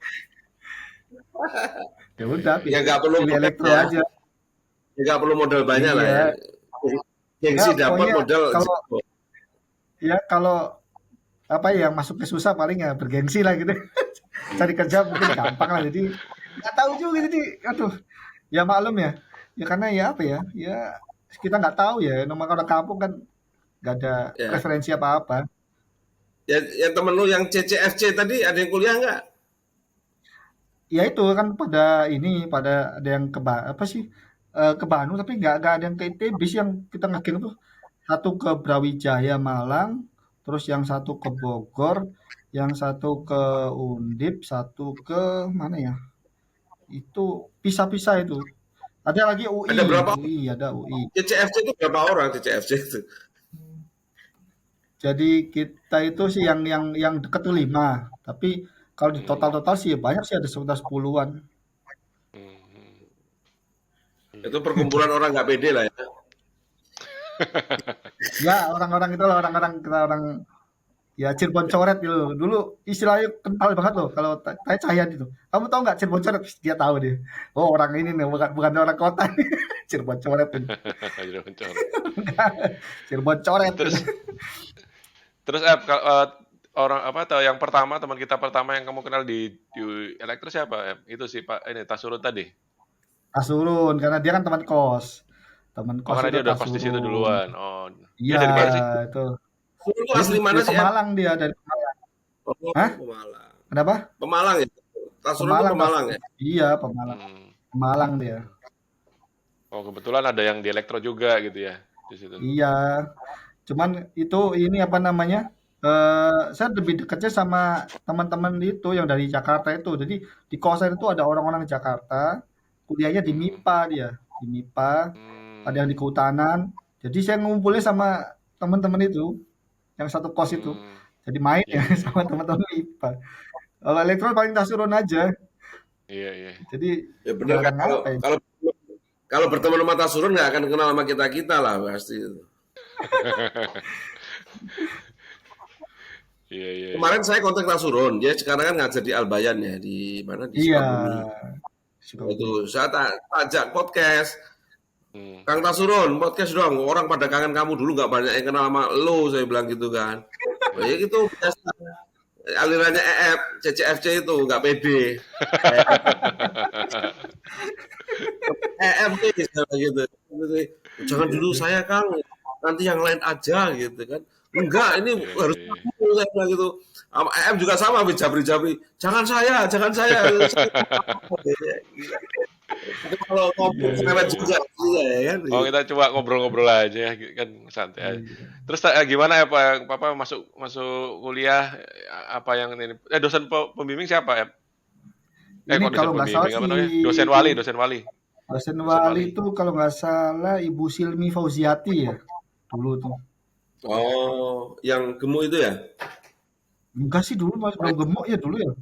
Ya Iya, udah iya, Ya iya. nggak perlu pilih modal elektro ya. aja. Ya nggak perlu modal banyak lah ya. Iya. Ya Gengsi dapat pokoknya modal kalau zero. kalau apa ya yang masuknya susah paling ya bergengsi lah gitu. Cari kerja mungkin gampang lah jadi nggak tahu juga jadi aduh ya maklum ya. Ya karena ya apa ya? Ya kita nggak tahu ya nomor orang kampung kan nggak ada Ya. referensi apa-apa. Ya, ya temen lu yang CCFC tadi ada yang kuliah nggak? Ya itu kan pada ada yang apa sih ke Bandung tapi nggak ada yang ke ITB sih yang kita ngageng tuh satu ke Brawijaya Malang terus yang satu ke Bogor yang satu ke Undip satu ke mana ya itu pisah-pisah itu ada lagi Ada berapa? UI ada UI CCFC itu berapa orang CCFC itu? jadi kita itu sih yang deket tuh 5 tapi kalau di Mm, total-total sih banyak sih ada sekitar 10-an mm, mm. Itu Iya. perkumpulan orang nggak pede lah ya. ya orang-orang itu lah orang-orang kita orang ya Cirebon coret gitu. Dulu istilahnya kental banget loh kalau tanya Cahyan itu. Kamu tahu nggak Cirebon coret? Dia tahu dia. Oh orang ini nih bukan bukan orang kota nih. Cirebon coret ini. Jadi mencoret. Cirebon coret Terus ini. terus orang apa atau yang pertama teman kita pertama yang kamu kenal di elektro siapa? Itu sih Pak ini Tasurut tadi. Tasurun karena dia kan teman kos. Teman Oh kos karena itu dia udah kos di situ Tasurun. duluan. Oh dia Iya dari mana sih? itu. Lu itu Dia asli mana dari sih, Ep? Pemalang dia dari Pemalang. Oh, Hah? Pemalang. Kenapa? Pemalang ya? Tasurun tuh Pemalang Pemalang Tasurun. ya? Iya Pemalang. Hmm. Pemalang dia. Oh kebetulan ada yang di elektro juga gitu ya di situ. Iya. Cuman itu ini apa namanya? Saya lebih dekatnya sama teman-teman itu yang dari Jakarta itu. Jadi di kosan itu ada orang-orang Jakarta, kuliahnya di Hmm. MIPA dia, di MIPA, ada yang Hmm. di Kehutanan. Jadi saya ngumpulnya sama teman-teman itu, yang satu kos itu. Hmm. Jadi main Iya ya iya sama teman-teman MIPA. Kalau elektro paling tasurun aja. iya iya. Jadi Ya bener kan jarang kalau apa ya. kalau kalau berteman sama Tasurun nggak akan kenal sama kita kita lah pasti. Iya iya iya. Kemarin saya kontak Tasurun, dia sekarang kan ngajar di Albayan ya di mana di Iya, Sukabumi. Itu Sukabumi. saya ajak podcast. Hmm. Kang Tasurun, podcast dong. Orang pada kangen kamu dulu nggak banyak yang kenal sama lo, saya bilang gitu kan. Oh, ya gitu biasa. Alirannya EF, CCFC itu nggak pede. EF nih, misalnya gitu. Jangan dulu saya Kang, nanti yang lain aja gitu kan. Enggak, ini Iya harus iya. kamu, saya bilang gitu. Sama EF juga sama, Jabri-Jabri. Jangan saya, jangan saya. Itu kalau Iya, ngobrol iya. cerewet juga, iya ya kan. Oh kita coba ngobrol-ngobrol aja kan santai aja. Iya. Terus gimana ya Pak? Papa masuk masuk kuliah apa yang ini? Dosen pembimbing siapa ya? Ini Kok dosen kalau nggak salah pembimbing apa si namanya? Dosen wali, dosen wali, dosen dosen wali wali. itu kalau nggak salah Ibu Silmi Fauziati ya dulu tuh. Oh, yang gemuk itu ya? Enggak sih dulu masih belum gemuk ya dulu ya.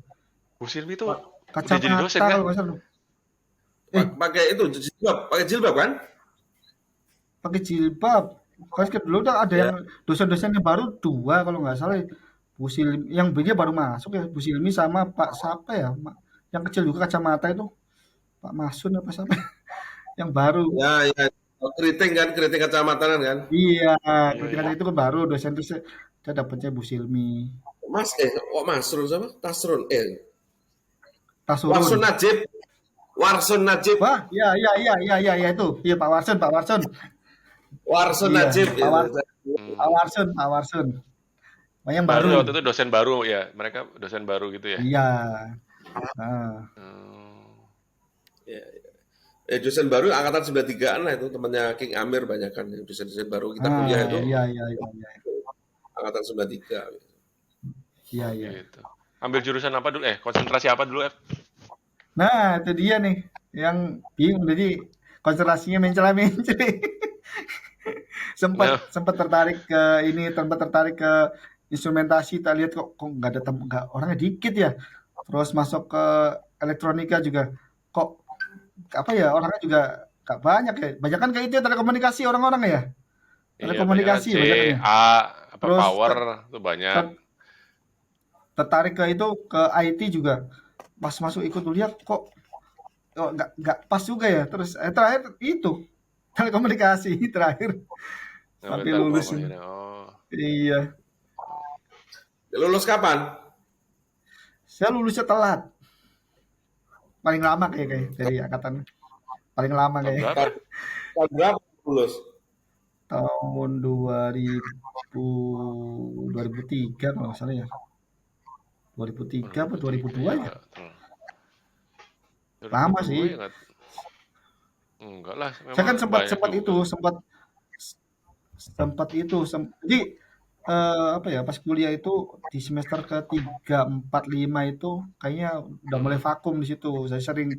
Bu Silvi itu Pak. Udah jadi Kacamata dosen kan? kalau nggak salah. Eh, Pakai itu pakai jilbab kan? pakai jilbab. Kan dulu tuh ada Ya, yang dosen-dosen yang baru 2 kalau nggak salah. Bu Silmi, yang dia baru masuk ya, Bu Silmi sama Pak siapa ya? Yang kecil juga kacamata itu, Pak Masun apa siapa? Yang baru. ya. Oh, keriting kacamataan kan? Iya, Iya, ketika iya. itu kan baru dosen itu saya dapetnya Bu Silmi. Masrun sama? Tasrun, Tasurun. Warsun Najib, Warsun Najib, Wah, iya iya iya iya iya iya itu. Iya Pak Warsun, Pak Warsun. Warsun Iya, Najib Pak itu. War Pak Hmm. Warsun, Pak Warsun. Oh, yang Baru baru. waktu itu dosen baru ya, mereka dosen baru gitu ya. Iya. Nah, Hmm. Ya. Dosen baru angkatan 93-an lah itu temannya King Amir banyak kan dosen-dosen baru kita kuliah itu iya iya iya iya. angkatan 93. Iya Oh iya. gitu. Ambil jurusan apa dulu? Konsentrasi apa dulu, F? Nah, itu dia nih yang bingung jadi konsentrasinya mencela-mencela. sempat Nah, sempat tertarik ke ini, sempat tertarik ke instrumentasi, tak lihat kok nggak ada nggak orangnya dikit ya. Terus masuk ke elektronika juga kok apa ya orangnya juga nggak banyak ya. Banyak kan kayak itu ya, telekomunikasi orang-orang ya. iya banyak kan Telekomunikasi C, ya banyak kan ya. A, apa Terus power tuh banyak. tertarik ke itu ke IT juga. Pas masuk ikut kuliah kok nggak pas juga ya. Terus terakhir itu telekomunikasi terakhir Ngambil sampai Telkom lulus ini. akhirnya. Oh. Iya, Lulus kapan? saya lulusnya telat. Paling lama kayak dari angkatan paling lama Tahun kayak berapa? Tahun berapa lulus? tahun 2003 kalau nggak salah ya. 2003 apa 2003 2002 ya ya? enggak. Lama 2002 sih. ya enggak. Enggak lah, Saya kan memang sempat banyak sempat itu, juga. sempat sempat itu, jadi apa ya pas kuliah itu di semester ketiga, 4, 5 itu kayaknya udah mulai Hmm. vakum di situ. Saya sering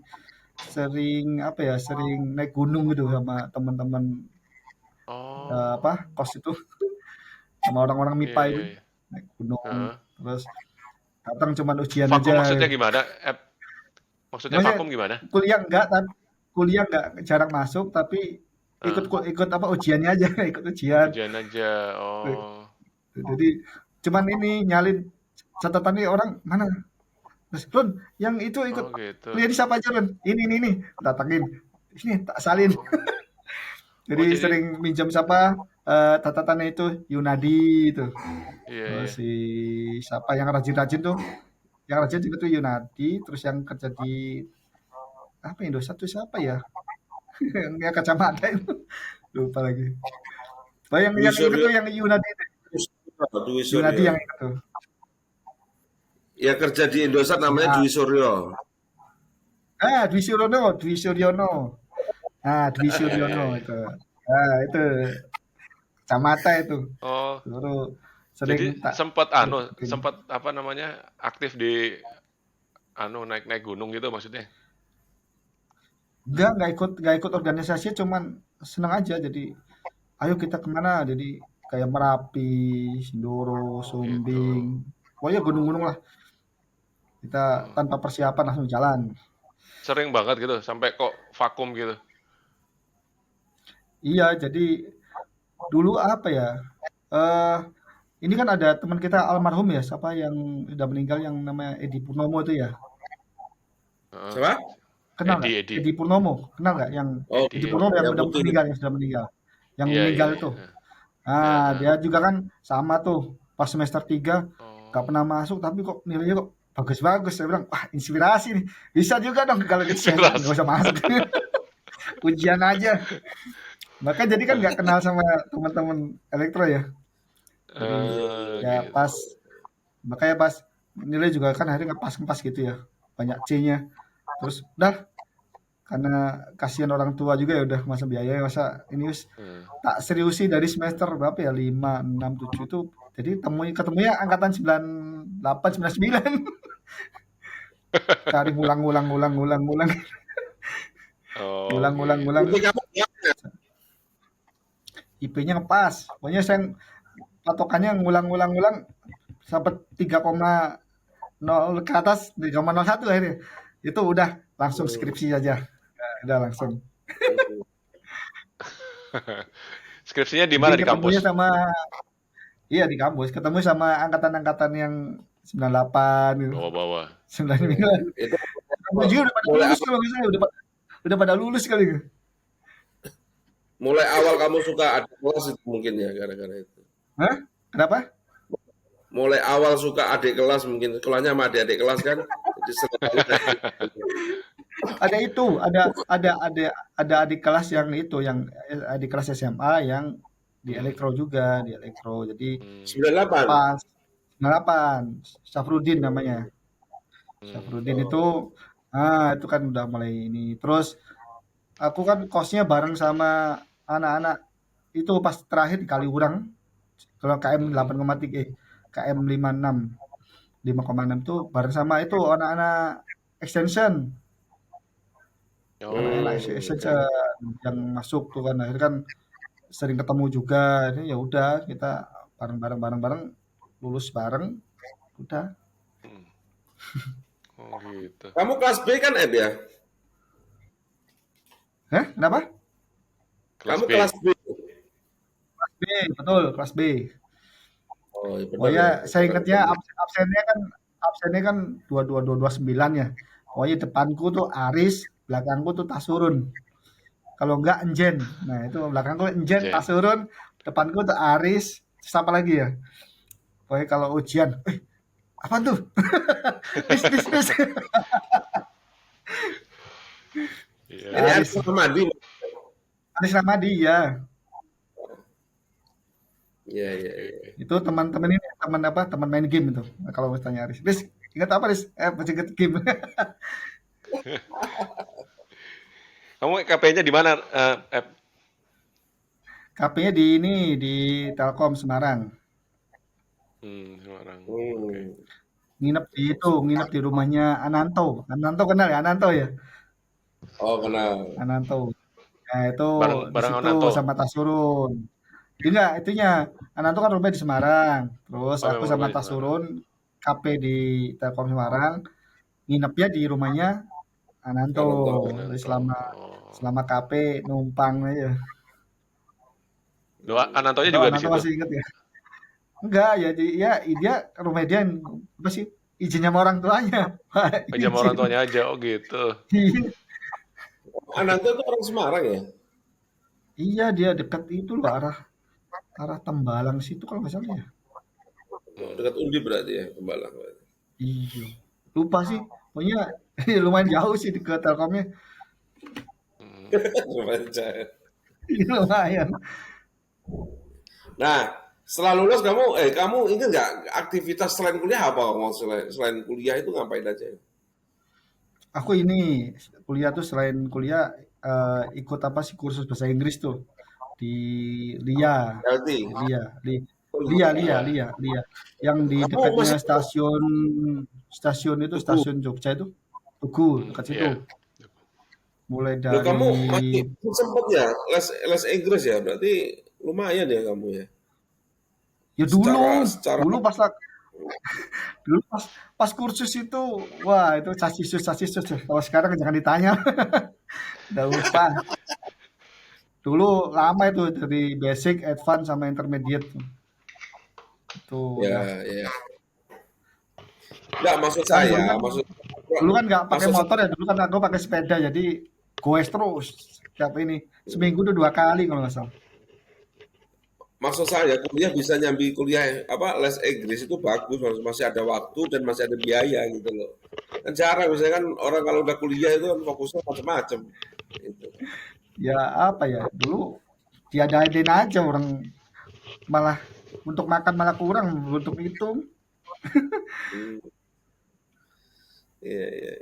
sering apa ya, sering naik gunung gitu sama teman-teman Oh, apa kos itu sama orang-orang iya MIPA itu iya iya. naik gunung Heeh. terus datang cuman ujian Vakum aja maksudnya gitu. gimana? Maksudnya Maksudnya vakum gimana? kuliah enggak tapi kuliah enggak jarang masuk tapi ikut Heeh. ikut apa ujiannya aja ikut ujian. Ujian aja. Oh. Jadi cuman ini nyalin catatannya orang mana. Terus Run, yang itu ikut Oh gitu. kuliah di siapa aja Run? Ini, datangin. Ini tak salin. Oh. Jadi Oh jadi sering minjam siapa catatannya itu Yunadi itu. iya Terus iya. si siapa yang rajin-rajin tuh, yang rajin juga tuh Yunadi. Terus yang kerja di apa Indosat tuh siapa ya? Yang kacamata itu lupa lagi. Oh, Dwi yang ikut Suryo, tuh yang Yunadi, Dwi Yunadi Suryo. yang ikut tuh. Ya kerja di Indosat Si namanya A. Dwi Suryo. Dwi Suryono. Nah, Dwi Iya iya Suryono iya. itu. Nah, itu kacamata itu. Oh, Dulu sering jadi tak deketin. sempat apa namanya? Aktif di naik-naik gunung gitu maksudnya. Enggak ikut organisasi, cuman seneng aja. Jadi, ayo kita kemana? Jadi kayak Merapi, Sindoro, Oh Sumbing, gitu. pokoknya gunung-gunung lah. Kita Hmm. tanpa persiapan langsung jalan. Sering banget gitu sampai kok vakum gitu. Iya, jadi dulu apa ya? eh ini kan ada teman kita almarhum ya, siapa yang udah meninggal yang namanya Edi Purnomo itu ya. Heeh. Siapa? Kenal nggak? Edi. Edi Purnomo, kenal nggak? Yang Oh, Edi Edi ya. Purnomo yang yang udah putih. meninggal, yang sudah meninggal. Yang Iya iya meninggal iya. itu. Iya, Nah, heeh. dia juga kan sama tuh. Pas semester 3 nggak Oh. pernah masuk, tapi kok nilainya kok bagus-bagus. Saya bilang, wah inspirasi nih. Bisa juga dong kalau gitu saya nggak Inspirasi. usah masuk. Ujian aja. Bahkan jadi kan nggak kenal sama teman-teman elektro ya. Jadi ya pas, Gitu. makanya pas nilai juga kan akhirnya ngepas-ngepas gitu ya. Banyak C-nya. Terus udah karena kasihan orang tua juga ya udah masa biaya masa ini wis Hmm. tak seriusi dari semester berapa ya 5 6 7 itu jadi ketemunya angkatan 98 99 cari ngulang Oh gitu. Putih kamu ya? IP-nya ngepas pokoknya saya patokannya ngulang sampai 3,0 ke atas 3,01 akhirnya itu udah langsung Hmm. skripsi aja. Nah, udah langsung. Skripsinya di mana, Jadi di kampus? ketemunya sama iya di kampus, ketemu sama angkatan-angkatan yang 98 gitu, Bawa-bawa. 99. Itu 97 udah pada mulai lulus kalau nggak salah, udah pada lulus kali. mulai awal kamu suka adik kelas itu mungkin ya gara-gara itu. Hah? Kenapa? Mulai awal suka adik kelas mungkin sekolahnya sama adik-adik kelas kan. Jadi senang Ada itu, ada adik kelas yang itu, yang adik kelas SMA yang di elektro juga, di elektro. Jadi Hmm. 98. pas 98, Syafruddin namanya. Syafruddin Oh. itu kan udah mulai ini. Terus aku kan kosnya bareng sama anak-anak itu pas terakhir di Kaliurang. Kalau KM 8,3, KM 56, 5,6 tuh bareng sama itu anak-anak extension. Anak-anak Oh, extension yang masuk tuh kan akhirnya kan sering ketemu juga. Ini ya udah kita bareng-bareng lulus bareng udah. hmm. Oh gitu. Kamu kelas B kan Ed ya? Hah? Kenapa? Kelas Kamu B. kelas B. B, betul, kelas B. Oh, iya benar Pokoknya ya. saya ingatnya absennya kan 22 29 ya. Pokoknya depanku tuh Aris, belakangku tuh Tasurun. Kalau enggak Enjen. Nah, itu belakangku Enjen, Jen. Tasurun, depanku tuh Aris, terus apa lagi ya? Pokoknya kalau ujian, apa tuh? Tis. Iya. Ini Aris, Aris Ramadi. Aris Ramadi ya. Iya, iya, Oke, iya. oke. Itu teman-teman ini, teman apa? Teman main game itu. Nah, kalau tanya Aris, Riz, ingat apa Riz? Masih ingat game. Kamu KP-nya di mana? KP-nya di Telkom Semarang. Semarang. Hmm. Oke. Nginep di rumahnya Ananto. Ananto kenal ya? Ananto ya? Oh, kenal. Ananto. Nah, itu di Bareng situ Ananto. sama Tasurun. Jadi enggak, itunya Ananto kan rumahnya di Semarang. Terus Oh, aku memang sama rumah di Semarang. Tasurun KP di Telkom Semarang, nginepnya di rumahnya Ananto. Ananto. Jadi Ananto. selama KP numpang aja. Anantonya Atau juga di Ananto situ. masih inget ya? Enggak, ya dia rumah dia apa sih? Izinnya sama orang tuanya. Pinjam orang Izin. tuanya aja. Oh gitu. Ananto itu orang Semarang ya? Iya, dia dekat itu loh, arah arah Tembalang situ kalau nggak salah ya. Oh, dekat Undi berarti ya, Tembalang. Iya. Lupa sih. Pokoknya lumayan jauh sih ke Telkomnya. Lumayan jauh. Lumayan. Nah, setelah lulus kamu ingat nggak aktivitas selain kuliah apa? Selain kuliah itu ngapain aja? Aku ini kuliah tuh selain kuliah ikut apa sih kursus bahasa Inggris tuh di LIA, LT. di LIA, Oh, LIA, LIA, Iya. LIA, LIA. Yang di kamu dekatnya masih stasiun itu Tugu. stasiun Jogja itu Tugu dekat situ. Iya. Mulai Loh, dari kamu masih sempet ya les Inggris ya? Berarti lumayan ya kamu ya. ya Secara dulu pas kursus itu wah itu sasis sus. Kalau sekarang jangan ditanya. Udah lupa. Dulu lama itu dari basic, advance sama intermediate. Itu udah. ya. Enggak maksud Kan saya, dulu kan nggak pakai maksud saya motor ya, dulu kan aku pakai sepeda jadi goes terus. Tiap ini seminggu tuh 2 kali kalau nggak salah. maksud saya kuliah bisa nyambi kuliah apa les Inggris itu bagus, masih ada waktu dan masih ada biaya gitu loh. Kan jarang misalnya kan orang kalau udah kuliah itu kan fokusnya macam-macam. Gitu. Ya apa ya dulu diadain aja orang malah untuk makan malah kurang untuk itu. Hmm. Iya.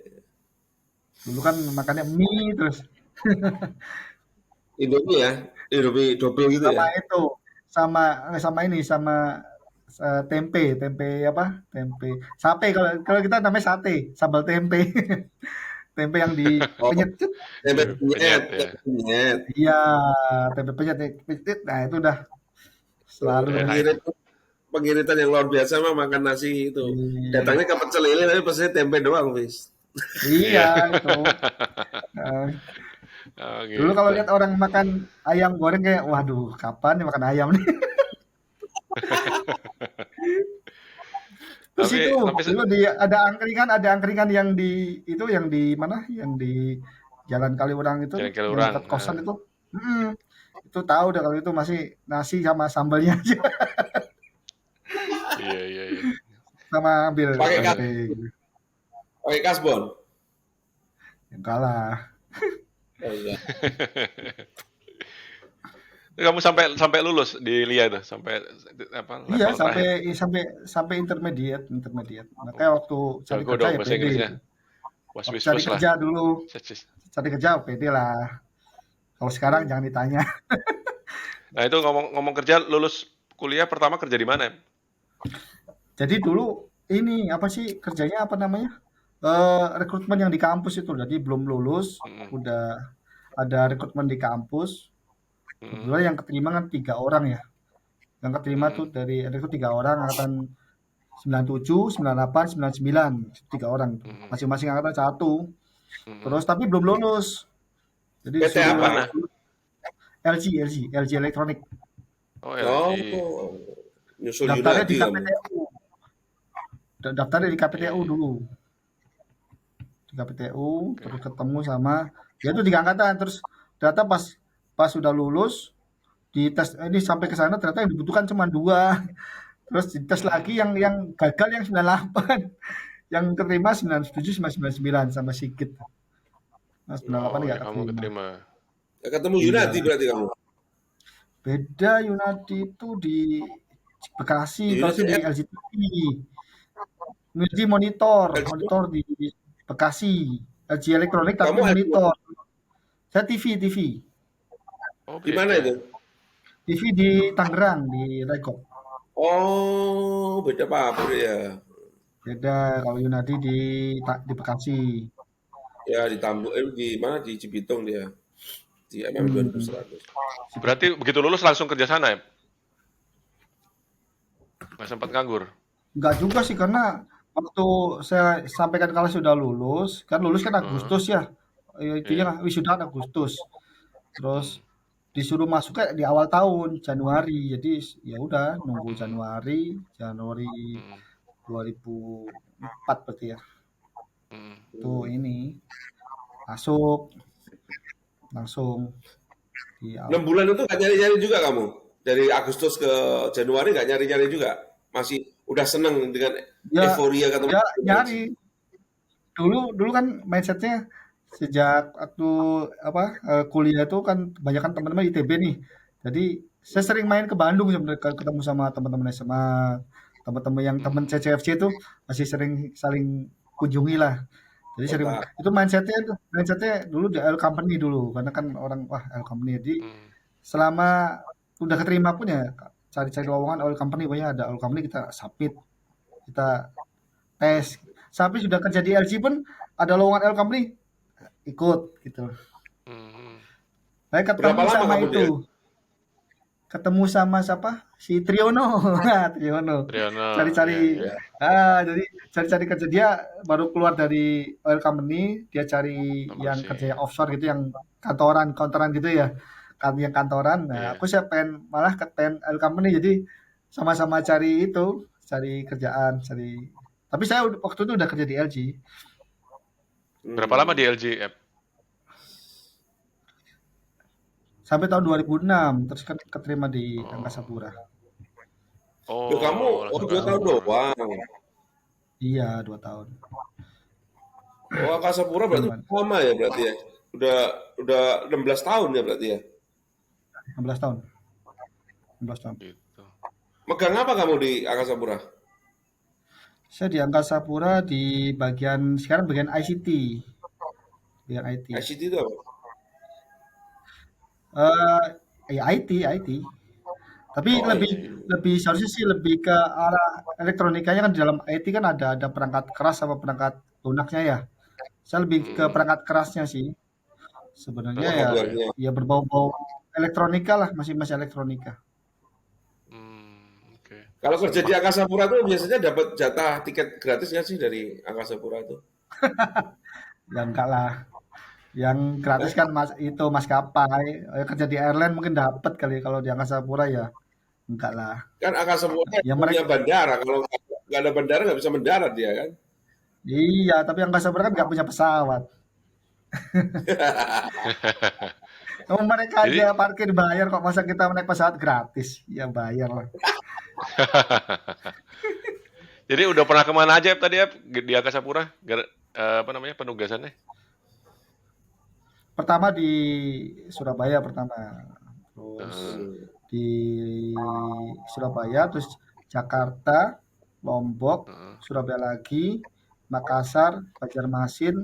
Dulu kan makannya mie terus Indomie ya, Indomie double gitu sama ya. itu sama ini sama tempe apa tempe sate kalau kita namanya sate sambal tempe tempe yang Oh, dipenyet Cet. tempe Penyet penyet, ya. tempe penyet. Iya tempe penyet nah itu udah selalu Udah tuh. Pengiritan yang luar biasa mah makan nasi itu. Iya. Datangnya ke pecel lele tapi pesannya tempe doang, Fis. Iya Iya. itu. Eh, Oh Dulu kalau gitu. lihat orang makan ayam goreng kayak, waduh, kapan nih makan ayam nih? Terus itu Tapi dulu ada angkringan yang di itu yang di mana? Yang di Jalan Kaliurang itu tuh, jalan kali yang orang. dekat kosan itu. Mm, itu tahu deh kalau itu masih nasi sama sambalnya aja Iya, iya, iya. sama ambil Pakai Itulah. kas, tempe gitu. pakai kasbon. Yang kalah. Oh, enggak. Kamu sampai sampai lulus di LIA tuh, sampai apa Iya level sampai terakhir. sampai sampai intermediate. Makanya Oh, waktu cari jago kerja dong ya bahasa pede Inggrisnya. itu. Was Waktu wis cari wes lah. kerja dulu, Cis. cari kerja pede lah. Kalau sekarang jangan ditanya. Nah itu ngomong kerja, lulus kuliah pertama kerja di mana? Jadi dulu ini apa sih kerjanya apa namanya? Rekrutmen yang di kampus itu. Jadi belum lulus, Mm-mm. udah ada rekrutmen di kampus. Mm-mm. Kebetulan yang keterima kan 3 orang ya. Yang keterima tuh Mm-mm. ada itu 3 orang angkatan 97, 98, 99. Tiga orang tuh. Mm-mm. Masing-masing angkatan satu. Mm-mm. Terus tapi belum lulus. Jadi PT Di disuruh apa? mana? LG Electronic. Oh LG. Oh, nyusul Daftarnya di Yunadi kamu. KPTU. Daftarnya di Iya, KPTU iya. dulu. Di KPTU Oke. terus ketemu sama ya itu 3 angkatan terus ternyata pas pas sudah lulus di tes ini sampai ke sana ternyata yang dibutuhkan cuma 2. Terus dites lagi Hmm. yang gagal yang 98. Yang keterima 97 sama 99 sama Sigit. Nah, 98 Oh ya nggak kamu keterima. keterima. Ya, ketemu Yunadi Iya. berarti kamu. Beda Yunadi itu di Bekasi, Di kalau itu Yunadi, di LGTV. LG monitor, LG. monitor di Bekasi. LG elektronik tapi Kamu LG. monitor. Saya TV. Oh Di mana itu? beda. TV di Tangerang, di Rekop. Oh, beda pabrik ya. Beda kalau Yunadi di Bekasi. Ya di Tambu, di mana di Cibitung dia. Di MM Hmm, 2100. Berarti begitu lulus langsung kerja sana ya? Nggak sempat nganggur. Enggak juga sih karena waktu saya sampaikan kalau sudah lulus, kan lulus kan Heeh. Agustus ya. Iya. Intinya wisuda kan Agustus. Hmm. Terus disuruh masuknya di awal tahun Januari. Jadi ya udah nunggu Hmm. Januari Hmm. 2004 berarti ya. Hmm. Tuh ini masuk langsung di 6 bulan itu nggak nyari-nyari juga kamu? Dari Agustus ke Januari nggak nyari-nyari juga? Masih udah seneng dengan ya euforia ketemu ya LG. nyari. Dulu kan mindsetnya sejak waktu apa kuliah itu kan kebanyakan teman-teman ITB nih. Jadi saya sering main ke Bandung sebenarnya ketemu sama teman-teman SMA, teman-teman yang teman Hmm. CCFC itu masih sering saling kunjungi lah. Jadi sering Kota. itu mindsetnya dulu di L company dulu karena kan orang wah L company. Jadi Hmm. selama udah keterima pun ya cari-cari lowongan oil company pokoknya ada oil company kita submit kita tes sampai sudah kerja di LG pun ada lowongan oil company ikut gitu. Hmm. Saya Berapa ketemu lama sama kamu di LG? itu, ketemu sama siapa? Si Triono. Nah, Triono. Triana, Cari-cari ya, ya. jadi cari-cari kerja dia baru keluar dari oil company, dia cari Nomor yang sih. kerja yang offshore gitu, yang kantoran gitu ya. Kan yang kantoran. Nah, Iya. aku sih pengen malah ke pengen oil company jadi sama-sama cari itu, cari kerjaan, cari. Tapi saya waktu itu udah kerja di LG Berapa lama di Hmm. LG, Ep? sampai tahun 2006, terus kan keterima di Angkasa Oh. Pura. Loh, kamu Oh, oh langsung ke 2 tahun Singapura. doang. Iya, 2 tahun. Oh, Angkasa Pura berarti Cuman lama ya berarti ya. Udah udah 16 tahun ya berarti ya. 16 tahun. 16 tahun. Gitu. Megang apa kamu di Angkasa Pura? Saya di Angkasa Pura di sekarang bagian ICT, bagian IT. ICT itu apa? Eh ya IT. Tapi Oh, lebih IT. lebih seharusnya sih lebih ke arah elektronikanya kan di dalam IT kan ada perangkat keras sama perangkat lunaknya ya. Saya lebih ke Hmm. perangkat kerasnya sih. Sebenarnya Oh, ya Hardware ya. hardware-nya. ya berbau-bau elektronika lah, masih elektronika. Oke. Kalau kerja di Angkasa Pura itu biasanya dapat jatah tiket gratis nggak sih dari Angkasa Pura itu? Ya enggak lah. Yang gratis kan itu maskapai. Kerja di airline mungkin dapat kali, kalau di Angkasa Pura ya enggak lah. Kan Angkasa Pura Ya punya mereka, bandara. Kalau nggak ada bandara nggak bisa mendarat dia kan. iya, tapi Angkasa Pura kan nggak punya pesawat. Oh, mereka Jadi aja parkir bayar kok, masa kita naik pesawat gratis? Ya bayar lah. jadi udah pernah kemana aja tadi ya di Angkasa Pura? Apa namanya penugasannya? Pertama di Surabaya pertama, terus Heeh, Hmm. di Surabaya, terus Jakarta, Lombok, heeh. Surabaya lagi, Makassar, Banjarmasin,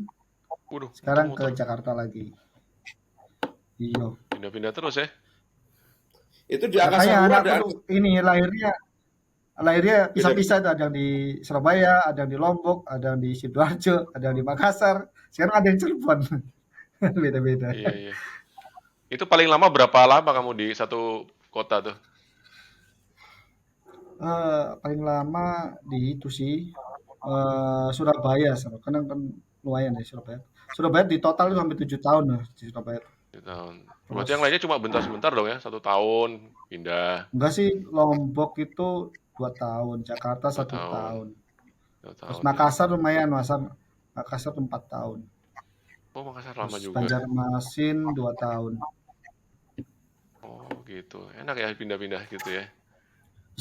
Waduh, sekarang ke muter-muter, Jakarta lagi. Iya. pindah-pindah terus ya. Itu di Angkasa Makanya Pura anakku ada tuh ini lahirnya lahirnya beda-beda. pisah-pisah tuh, ada yang di Surabaya, ada yang di Lombok, ada yang di Sidoarjo, ada yang di Makassar. Sekarang ada yang Cirebon. Beda-beda. Iya, iya. Itu paling lama berapa lama kamu di satu kota tuh? Paling lama di itu sih, Surabaya sama, karena kan lumayan ya Surabaya. Surabaya di total itu sampai 7 tahun lah di Surabaya. Di tahun. Berarti yang Terus lainnya cuma bentar-bentar dong ya, 1 tahun pindah, enggak sih, Lombok itu 2 tahun, Jakarta dua 1 tahun, tahun. dua Terus tahun ya. Makassar lumayan, Makassar 4 tahun. Oh, Makassar Terus lama juga. Banjarmasin 2 tahun. Oh, gitu. Enak ya pindah-pindah gitu ya.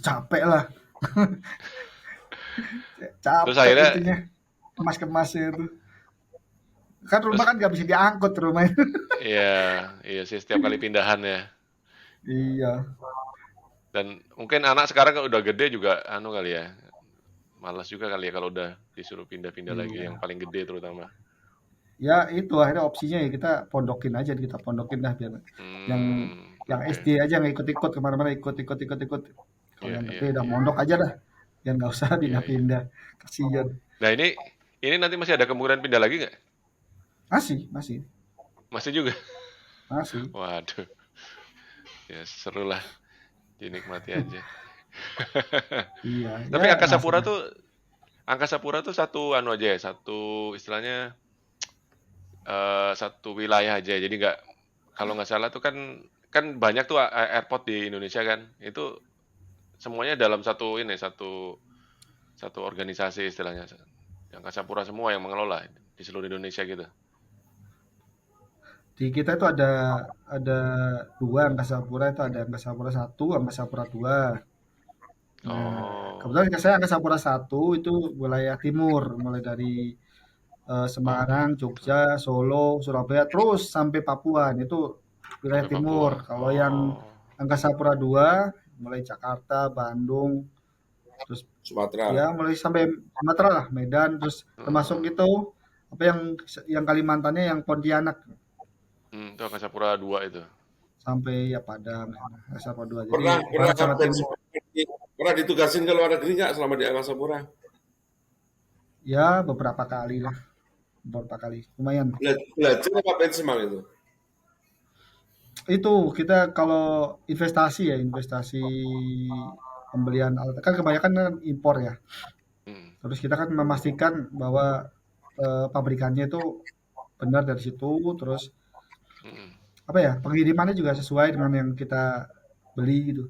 Capek lah, Terus capek akhirnya, itunya, kemas-kemasnya itu. Kan rumah terus kan nggak bisa diangkut rumahnya. iya, iya sih setiap kali pindahan ya. Iya. Dan mungkin anak sekarang kan udah gede juga, anu kali ya, malas juga kali ya kalau udah disuruh pindah-pindah lagi yang Iya. paling gede terutama. Ya itu akhirnya opsinya ya kita pondokin aja, kita pondokin dah biar yang yang Oke. SD aja nggak ikut-ikut kemana-mana, ikut-ikut. Kalau Iya, yang iya, gede udah iya, mondok aja dah, biar nggak usah iya, iya. pindah-pindah. Kasian. Nah ini nanti masih ada kemungkinan pindah lagi nggak? Masih, masih, Masih juga. masih. Waduh, ya seru lah, dinikmati aja. Iya, Tapi ya masih lah. Angkasa Pura tuh satu anu aja ya, satu istilahnya satu wilayah aja. Jadi nggak, kalau nggak salah tuh kan kan banyak tuh airport di Indonesia kan. Itu semuanya dalam satu ini, satu satu organisasi istilahnya. Angkasa Pura semua yang mengelola di seluruh Indonesia gitu. Di kita itu ada dua Angkasa Pura, itu ada Angkasa Pura 1, Angkasa Pura 2. Nah, Oh, kebetulan saya Angkasa Pura 1 itu wilayah timur, mulai dari oh Semarang, gitu. Jogja, Solo, Surabaya, terus sampai Papua. Nah, itu wilayah Sampai timur. Papua. Kalau yang Oh, Angkasa Pura 2 mulai Jakarta, Bandung, terus ya Sumatera. mulai sampai Sumatera lah, Medan, terus termasuk heeh. itu apa yang Kalimantannya, yang Pontianak Itu Angkasa Pura 2 itu. sampai ya Padang, Angkasa Pura 2. Jadi Pernah pernah barat sama timur. pernah ditugasin ke luar negeri nggak selama di Angkasa Pura? Ya beberapa kali lah, beberapa kali. Lumayan. Belajar apa benchmark itu? Itu kita kalau investasi ya, investasi pembelian alat kan kebanyakan kan impor ya. Hmm, Terus kita kan memastikan bahwa pabrikannya itu benar dari situ, terus hmm, apa ya, pengirimannya juga sesuai dengan yang kita beli gitu.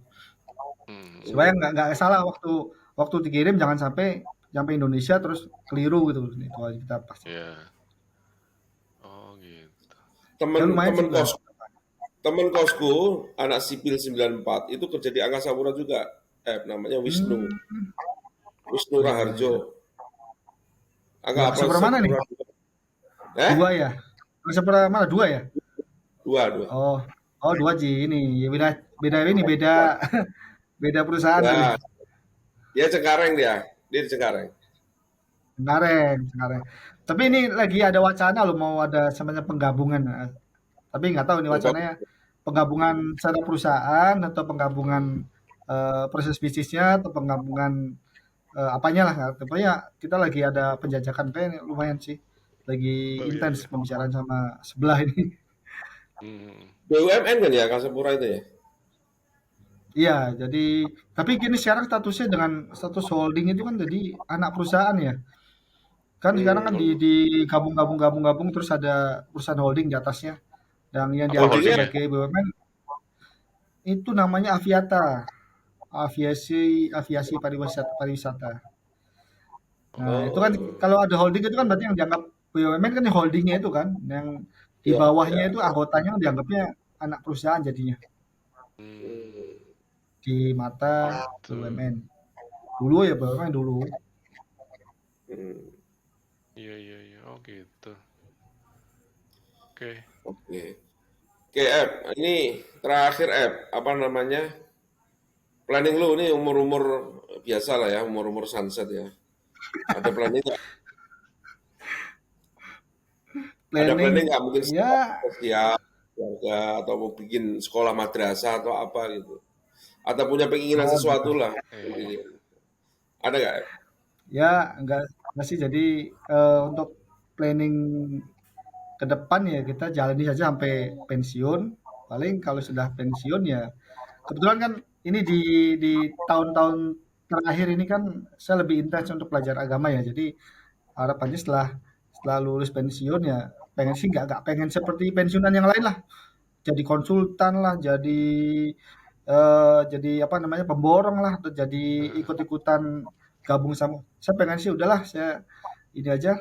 Supaya hmm. nggak salah waktu waktu dikirim, jangan sampai sampai Indonesia terus keliru gitu. Itu aja kita pasti. Ya. Oh gitu. Ya Temen lumayan sih temen udah. temen kosku anak sipil 94 itu kerja di Angkasa Pura juga. Namanya Wisnu. Hmm, Wisnu ya ya Raharjo. ya. Ya Angkasa seberapa mana nih? Pura. Eh? Dua ya? Seberapa mana? Dua ya? Dua, dua. Oh, oh dua Ji ini. Ya beda beda ini beda beda perusahaan berarti. Ya, dia Cengkareng dia. Dia di Cengkareng. Cengkareng, Cengkareng. Tapi ini lagi ada wacana loh, mau ada semacam penggabungan. Tapi nggak tahu ini Oh, wacananya penggabungan secara perusahaan atau penggabungan Hmm. proses bisnisnya atau penggabungan apanya lah. Pokoknya kita lagi ada penjajakan, kayak lumayan sih. Lagi Oh iya intens iya. pembicaraan sama sebelah ini. Hmm. BUMN kan ya Angkasa Pura itu ya? Iya, jadi tapi gini sekarang statusnya dengan status holding itu kan jadi anak perusahaan ya. Kan sekarang kan Hmm. digabung-gabung terus ada perusahaan holding di atasnya. Yang Apa dianggap Holdingnya holdingnya? sebagai BUMN itu namanya Aviata, aviasi pariwisata. Nah, itu kan oh kalau ada holding itu kan berarti yang dianggap BUMN kan holdingnya itu kan, yang di ya bawahnya ya. itu anggotanya dianggapnya anak perusahaan jadinya Hmm. di mata Oh gitu. BUMN. Dulu ya BUMN dulu. Hmm, Iya iya iya. Oh gitu. Oke. oke. Oke, Ep, ini terakhir, Ep, apa namanya? Planning lu nih umur-umur biasa lah ya, umur-umur sunset ya. Ada planning nggak? Ada planning Planning nggak mungkin ya sosial, keluarga, atau mau bikin sekolah madrasah atau apa gitu? Atau punya keinginan oh gitu. sesuatu lah. Iya. Ada nggak, Ep? Ya enggak sih jadi untuk planning ke depan ya kita jalani saja sampai pensiun. Paling kalau sudah pensiun ya kebetulan kan ini di tahun-tahun terakhir ini kan saya lebih intens untuk belajar agama ya. Jadi harapannya setelah lulus pensiun ya pengen sih nggak pengen seperti pensiunan yang lain lah. Jadi konsultan lah, jadi apa namanya pemborong lah, atau jadi ikut-ikutan gabung sama. Saya pengen sih udahlah saya ini aja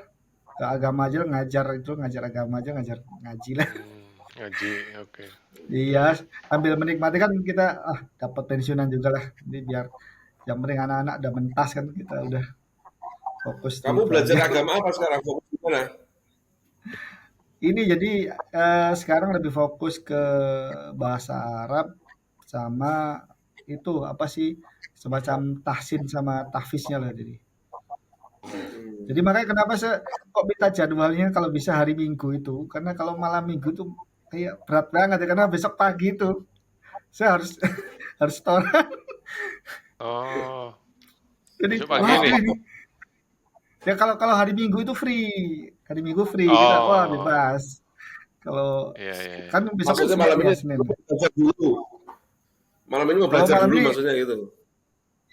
ke agama aja ngajar itu ngajar agama aja ngajar ngaji lah. Hmm. Ngaji. Oke. Iya, sambil menikmati kan kita dapat pensiunan juga lah. Jadi biar yang penting anak-anak udah mentas kan kita udah fokus di Kamu itu belajar aja. agama apa sekarang? Fokus di mana? Ini jadi sekarang lebih fokus ke bahasa Arab sama itu apa sih semacam tahsin sama tahfiznya lah jadi. Hmm. Jadi makanya kenapa saya kok minta jadwalnya kalau bisa hari Minggu itu karena kalau malam Minggu tuh kayak berat banget ya karena besok pagi itu saya harus harus store. Oh. Jadi Besok pagi waduh nih. ini ya kalau kalau hari Minggu itu free. Hari Minggu free kita wah Oh. bebas. Kalau Iya iya iya. kan besok kan Maksudnya Senin malam ya ini Senin. belajar dulu. Malam ini mau Oh belajar malam dulu ini maksudnya gitu.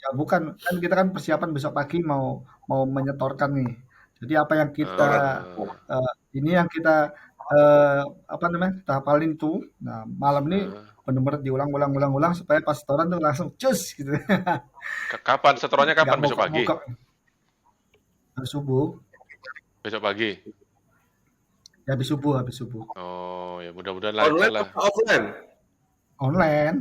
ya bukan kan kita kan persiapan besok pagi mau mau menyetorkan nih. Jadi apa yang kita Setoran. ini yang kita eh, apa namanya kita hafalin tuh. Nah malam ini Eh, benar-benar diulang-ulang supaya pas setoran tuh langsung cus gitu. kapan setorannya Nggak kapan besok pagi? mogok-mogok habis subuh. Besok pagi. Ya habis subuh. Oh, ya mudah-mudahan lancar Online lah apa offline? Online.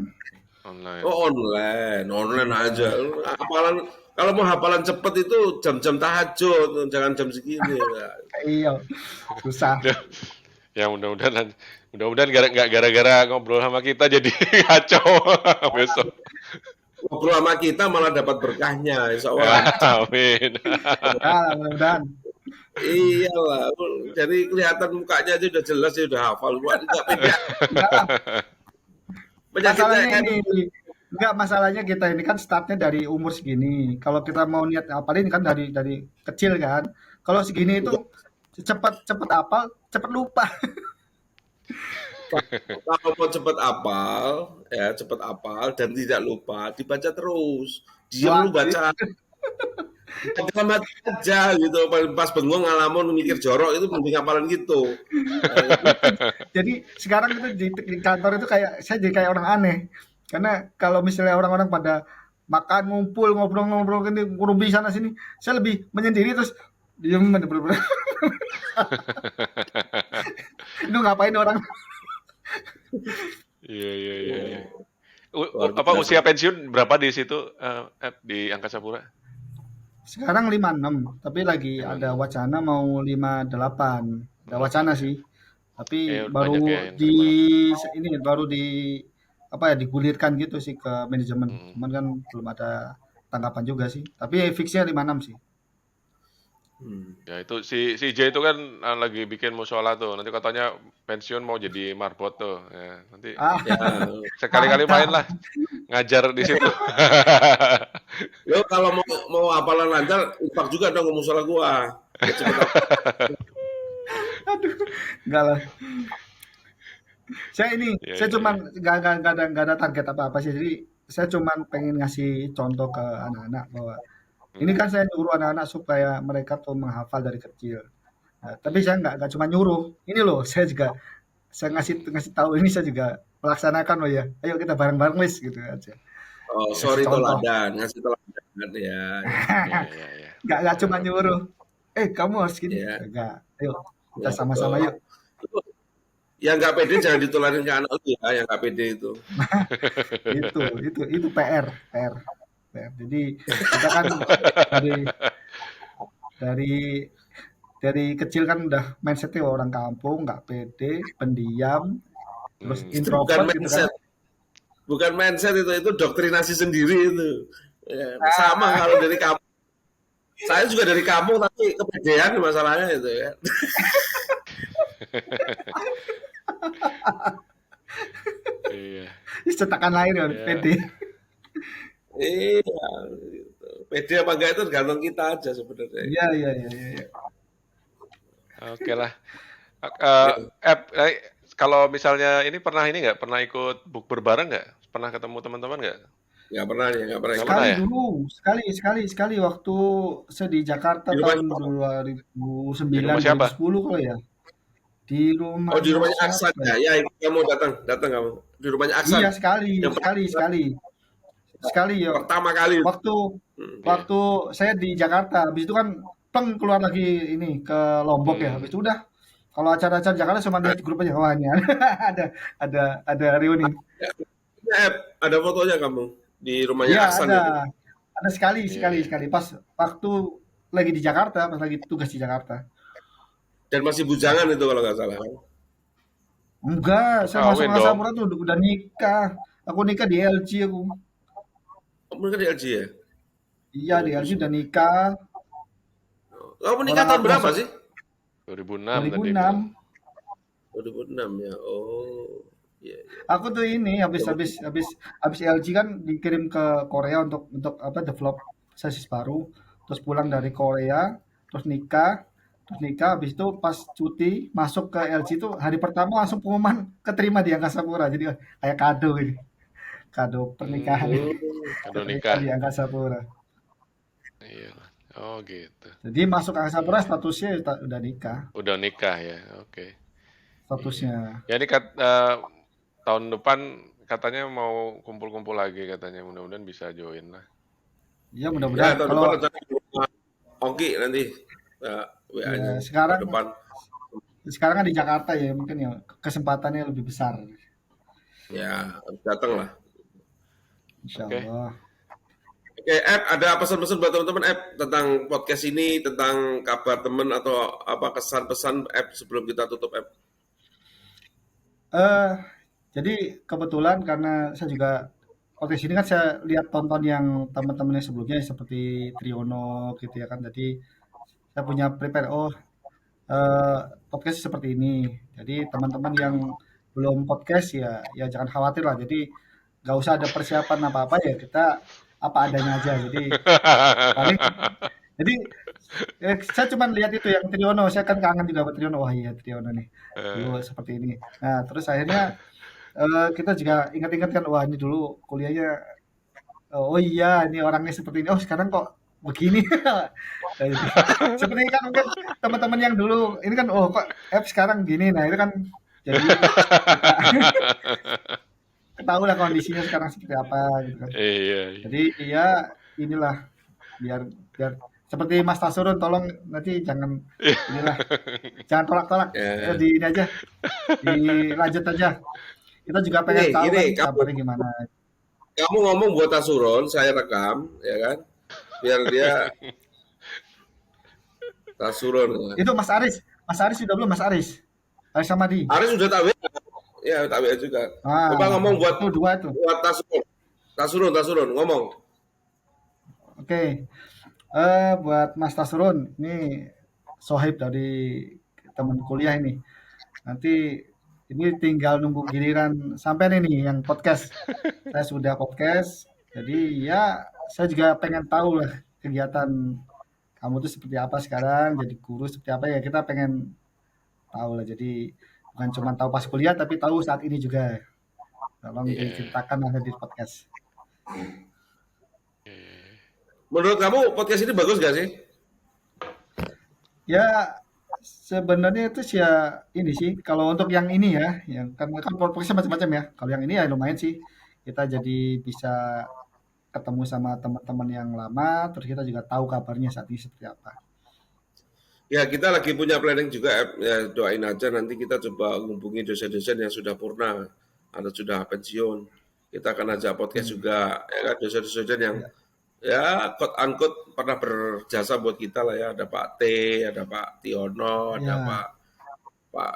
online. Oh online, online aja. Hafalan kalau mau hafalan cepet itu jam-jam tahajud, jangan jam segini. Ya. Iya, susah. Ya mudah-mudahan nggak gara-gara ngobrol sama kita jadi kacau besok. Ngobrol sama kita malah dapat berkahnya, insya Allah Ya, lancar. amin. Ya, mudah-mudahan. Iyalah, jadi kelihatan mukanya aja udah jelas ya udah hafal. Wah, enggak beda. Enggak lah. Penyakitnya Masalahnya kan ini, enggak masalahnya kita ini kan startnya dari umur segini. Kalau kita mau niat apalin kan dari kecil kan. Kalau segini itu cepat cepat apal, cepat lupa. kalau mau cepet apal, ya cepet apal dan tidak lupa, dibaca terus. Diem lu Waduh. baca, dalam hati aja gitu. Pas bengong ngalamun mikir jorok itu mending hafalan gitu. Nah, Jadi sekarang itu di kantor itu kayak saya jadi kayak orang aneh. Karena kalau misalnya orang-orang pada makan ngumpul ngobrol-ngobrol ini ngurumbi sana sini, saya lebih menyendiri terus diem bener-bener. Lu ngapain orang? Iya iya iya iya. luar Apa biasa. usia pensiun berapa di situ di Angkasa Pura? Sekarang 56, tapi lagi ada 56. wacana mau 58. Ada wacana 58 ya. sih. Tapi Banyak ya baru yang di terima. ini baru di apa ya digulirkan gitu sih ke manajemen. Mm. Cuman kan belum ada tanggapan juga sih. Tapi fixnya 56 sih. Hmm. Ya itu si J itu kan lagi bikin musola tuh. Nanti katanya pensiun mau jadi marbot tuh. Ya, nanti Ah, Ya, sekali-kali main mantap. lah ngajar di situ. lo kalau mau hafalan lancar, infak juga dong ke musola gua. Biar cepet hafal. Aduh, enggak lah. Ya Saya ya cuman ya. nggak ada target apa-apa sih. Jadi saya cuman pengen ngasih contoh ke anak-anak bahwa Ini kan saya nyuruh anak-anak supaya mereka tuh menghafal dari kecil. Nah, tapi saya nggak cuma nyuruh. Ini loh, saya ngasih ngasih tahu ini saya juga melaksanakan loh ya. Ayo kita bareng-bareng wis gitu aja. Oh, Kasih sorry contoh. toladan, ngasih toladan ya, ya, Iya, iya, iya. Nggak Benar, cuma benar. nyuruh. Kamu harus gini. ya, Enggak. Ayo kita ya sama-sama betul. yuk. Yang nggak pede jangan ditularin ke anak lu ya, yang nggak pede itu. Itu PR. Jadi kita kan dari dari dari kecil kan udah mindsetnya orang kampung, nggak pede, pendiam, terus Hmm. Itu bukan introvert gitu kan. mindset, bukan mindset itu doktrinasi sendiri itu. Ya, sama Nah, kalau dari kamu, saya juga dari kamu tapi kepedean masalahnya itu ya. Iya, cetakan lahir ya, ya. pede. Iya, gitu. Pede apa enggak itu tergantung kita aja sebenarnya. Iya, iya, iya, iya, iya. Oke lah. Ya, Kalau misalnya ini nggak? Pernah ikut bukber bareng nggak? Pernah ketemu teman-teman nggak? nggak pernah ya, nggak pernah Nggak ikut. pernah Sekali ya? dulu, sekali waktu saya di Jakarta Di rumah, tahun Di 2009, rumah siapa? 2010 kalau ya. Di oh di rumahnya rumahnya Aksan siapa ya, ya? ya itu kamu datang kamu di rumahnya Aksan. Iya, sekali, Yang sekali, sekali. Sekali ya. pertama kali. Waktu Hmm. Iya. waktu saya di Jakarta, habis itu kan keluar lagi ini ke Lombok ya. Habis Hmm. itu udah kalau acara-acara Jakarta cuma lihat grup aja kawannya. ada ada reuni. Ya, ada fotonya kamu di rumahnya Iya, Aksan ada. itu. Ada sekali, Iya, sekali, iya. sekali. Pas waktu lagi di Jakarta, pas lagi tugas di Jakarta. Dan masih bujangan itu kalau nggak salah. Enggak, Oh, saya masuk kawin Angkasa dong. Pura tuh udah nikah. Aku nikah di LG aku. Oh, mereka di LG ya? Iya, di LG udah 2009. nikah. Kamu nikah Orang tahun aku berapa masuk sih? 2006 tadi dia bilang. 2006. 2006 ya. Oh, iya, iya. Aku tuh ini habis Ya, habis habis habis LG kan dikirim ke Korea untuk apa develop sasis baru. Terus pulang dari Korea, terus nikah habis itu pas cuti masuk ke LG itu hari pertama langsung pengumuman keterima di Angkasa Pura. Jadi kayak kado ini, kado pernikahan ini. Hmm. Kado Keterima nikah. di Angkasa Pura. Iya. Oh gitu. Jadi masuk Angkasa Pura Iya. statusnya udah nikah, Udah nikah ya. Oke. Iya. statusnya. Ya ini tahun depan katanya mau kumpul-kumpul lagi katanya. Mudah-mudahan bisa join lah. Iya Iya. Ya, mudah-mudahan tahun kalau depan rencana di rumah Ongki nanti. Nah, WA-nya ya tahun sekarang depan. sekarang kan di Jakarta ya mungkin ya kesempatannya lebih besar. Ya, harus datang lah. Insya Oke. Allah. Oke, Ed, ada pesan-pesan buat teman-teman, Ed, tentang podcast ini, tentang kabar teman atau apa kesan-pesan, Ed, sebelum kita tutup, Ed? Eh, jadi kebetulan karena saya juga podcast ini kan saya lihat tonton yang teman-temannya sebelumnya seperti Triono gitu ya kan. Jadi saya punya prepare eh, podcast seperti ini. Jadi teman-teman yang belum podcast ya jangan khawatir lah. Jadi nggak usah ada persiapan apa-apa ya kita apa adanya aja. Jadi paling jadi saya cuma lihat itu yang Triono. Saya kan kangen juga sama Triono. Wah iya Triono nih dulu Eh, seperti ini. Nah terus akhirnya kita juga ingat-ingat kan, wah ini dulu kuliahnya, oh iya ini orangnya seperti ini, oh sekarang kok begini. Nah, jadi, seperti kan mungkin teman-teman yang dulu ini kan, oh kok F sekarang gini, nah itu kan jadi kita ketahui lah kondisinya sekarang seperti apa gitu kan. iya, iya. Jadi ya inilah biar biar seperti Mas Tasurun, tolong nanti jangan inilah jangan tolak-tolak, Ya. di ini aja dilanjut aja. Kita juga pengen Ini, tahu gini, kan kamu, kabarnya gimana. kamu ngomong buat Tasuron, saya rekam, ya kan? Biar dia Tasuron. Itu Mas Aris sudah belum Mas Aris? Aris Samadi. Aris sudah tahu ya, tahu ya juga. Coba Ah, ngomong buat itu dua itu. buat Tasuron, Tasuron, ngomong. Oke. Buat Mas Tasrun, ini sohib dari teman kuliah ini. Nanti ini tinggal nunggu giliran sampai nih yang podcast. Saya sudah podcast. Jadi ya saya juga pengen tahu lah kegiatan kamu tuh seperti apa sekarang, jadi guru seperti apa ya kita pengen tahu lah. Jadi bukan cuma tahu pas kuliah tapi tahu saat ini juga. Tolong Iya. diceritakan ada di podcast. Iya. Menurut kamu podcast ini bagus gak sih? Ya sebenarnya itu sih ya ini sih kalau untuk yang ini ya, yang kan podcastnya macam-macam ya. Kalau yang ini ya lumayan sih. Kita jadi bisa ketemu sama teman-teman yang lama, terus kita juga tahu kabarnya saat ini seperti apa. Ya, kita lagi punya planning juga, ya, doain aja nanti kita coba hubungi dosen-dosen yang sudah purna atau sudah pensiun. Kita akan ajak podcast Hmm, juga, ya kan, dosen-dosen yang ya, ya quote unquote pernah berjasa buat kita lah ya. Ada Pak T, ada Pak Tiono, ada ya, Pak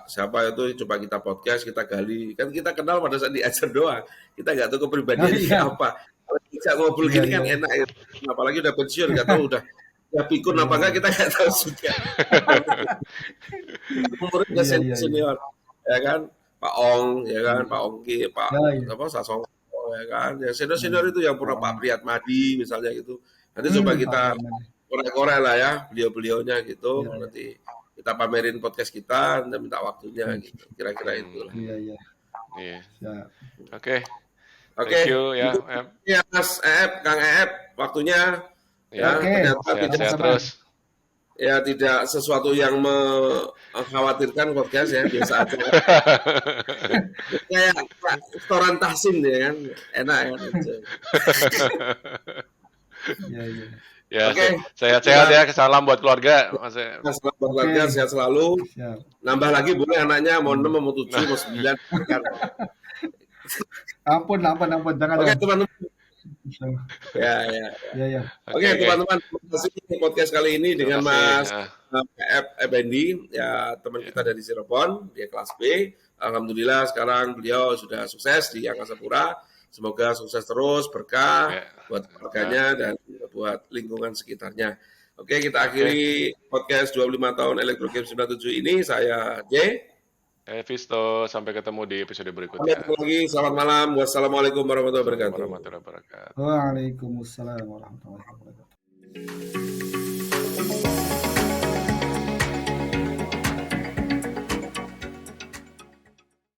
siapa itu, coba kita podcast, kita gali. Kan kita kenal pada saat diajar doang. Kita nggak tahu oh, kepribadiannya iya, apa. Kalau bisa ngobrol iya, gini kan iya, enak ya. Apalagi udah pensiun, nggak tahu udah ya pikun iya, apa enggak iya, kita nggak tahu juga. Umurnya iya, iya, iya, senior, ya kan, Pak Ong, ya kan, iya, Pak Ongki, Pak ya, iya, apa Sasongko, ya kan, ya senior ya, senior itu yang pernah Pak oh, Priyatmadi misalnya gitu. Nanti coba Pak kita Firman, korek-korek lah ya beliau-beliaunya gitu. iya, iya, Nanti kita pamerin podcast kita dan minta waktunya hmm, gitu. Kira-kira itulah. Hmm, iya, iya, iya. siap, Oke, Oke, thank you ya. itu ya Mas Eep, Kang Eep, waktunya ya Ya, oke, ternyata tidak sehat-sehat sama-sama, terus. ya tidak sesuatu yang mengkhawatirkan podcast ya, biasa aja. Kayak restoran Tahsin ya kan, enak ya. iya, iya, Ya, Oke, sehat-sehat ya. Salam buat keluarga, Mas. selamat oke, keluarga, sehat selalu. siap, Nambah lagi boleh anaknya, mau 6, hmm. mau 7, mau 9. Kan. Ampun, ampun, ampun, jangan, Oke jangan. teman-teman, ya. Iya, iya, Oke Oke, oke. teman-teman, terima kasih podcast kali ini Terima dengan kasih. Mas Effendi, ya teman Ya, kita dari Cirebon, dia kelas B. Alhamdulillah sekarang beliau sudah sukses di Angkasa Pura. Semoga sukses terus, berkah ya, buat ya. keluarganya dan buat lingkungan sekitarnya. Oke, kita Oke. akhiri podcast 25 tahun Electro Game 97 ini. Saya J. Visto, sampai ketemu di episode Sampai berikutnya. ketemu lagi. Selamat malam. Wassalamualaikum warahmatullahi Assalamualaikum wabarakatuh. warahmatullahi wabarakatuh. Waalaikumsalam warahmatullahi wabarakatuh.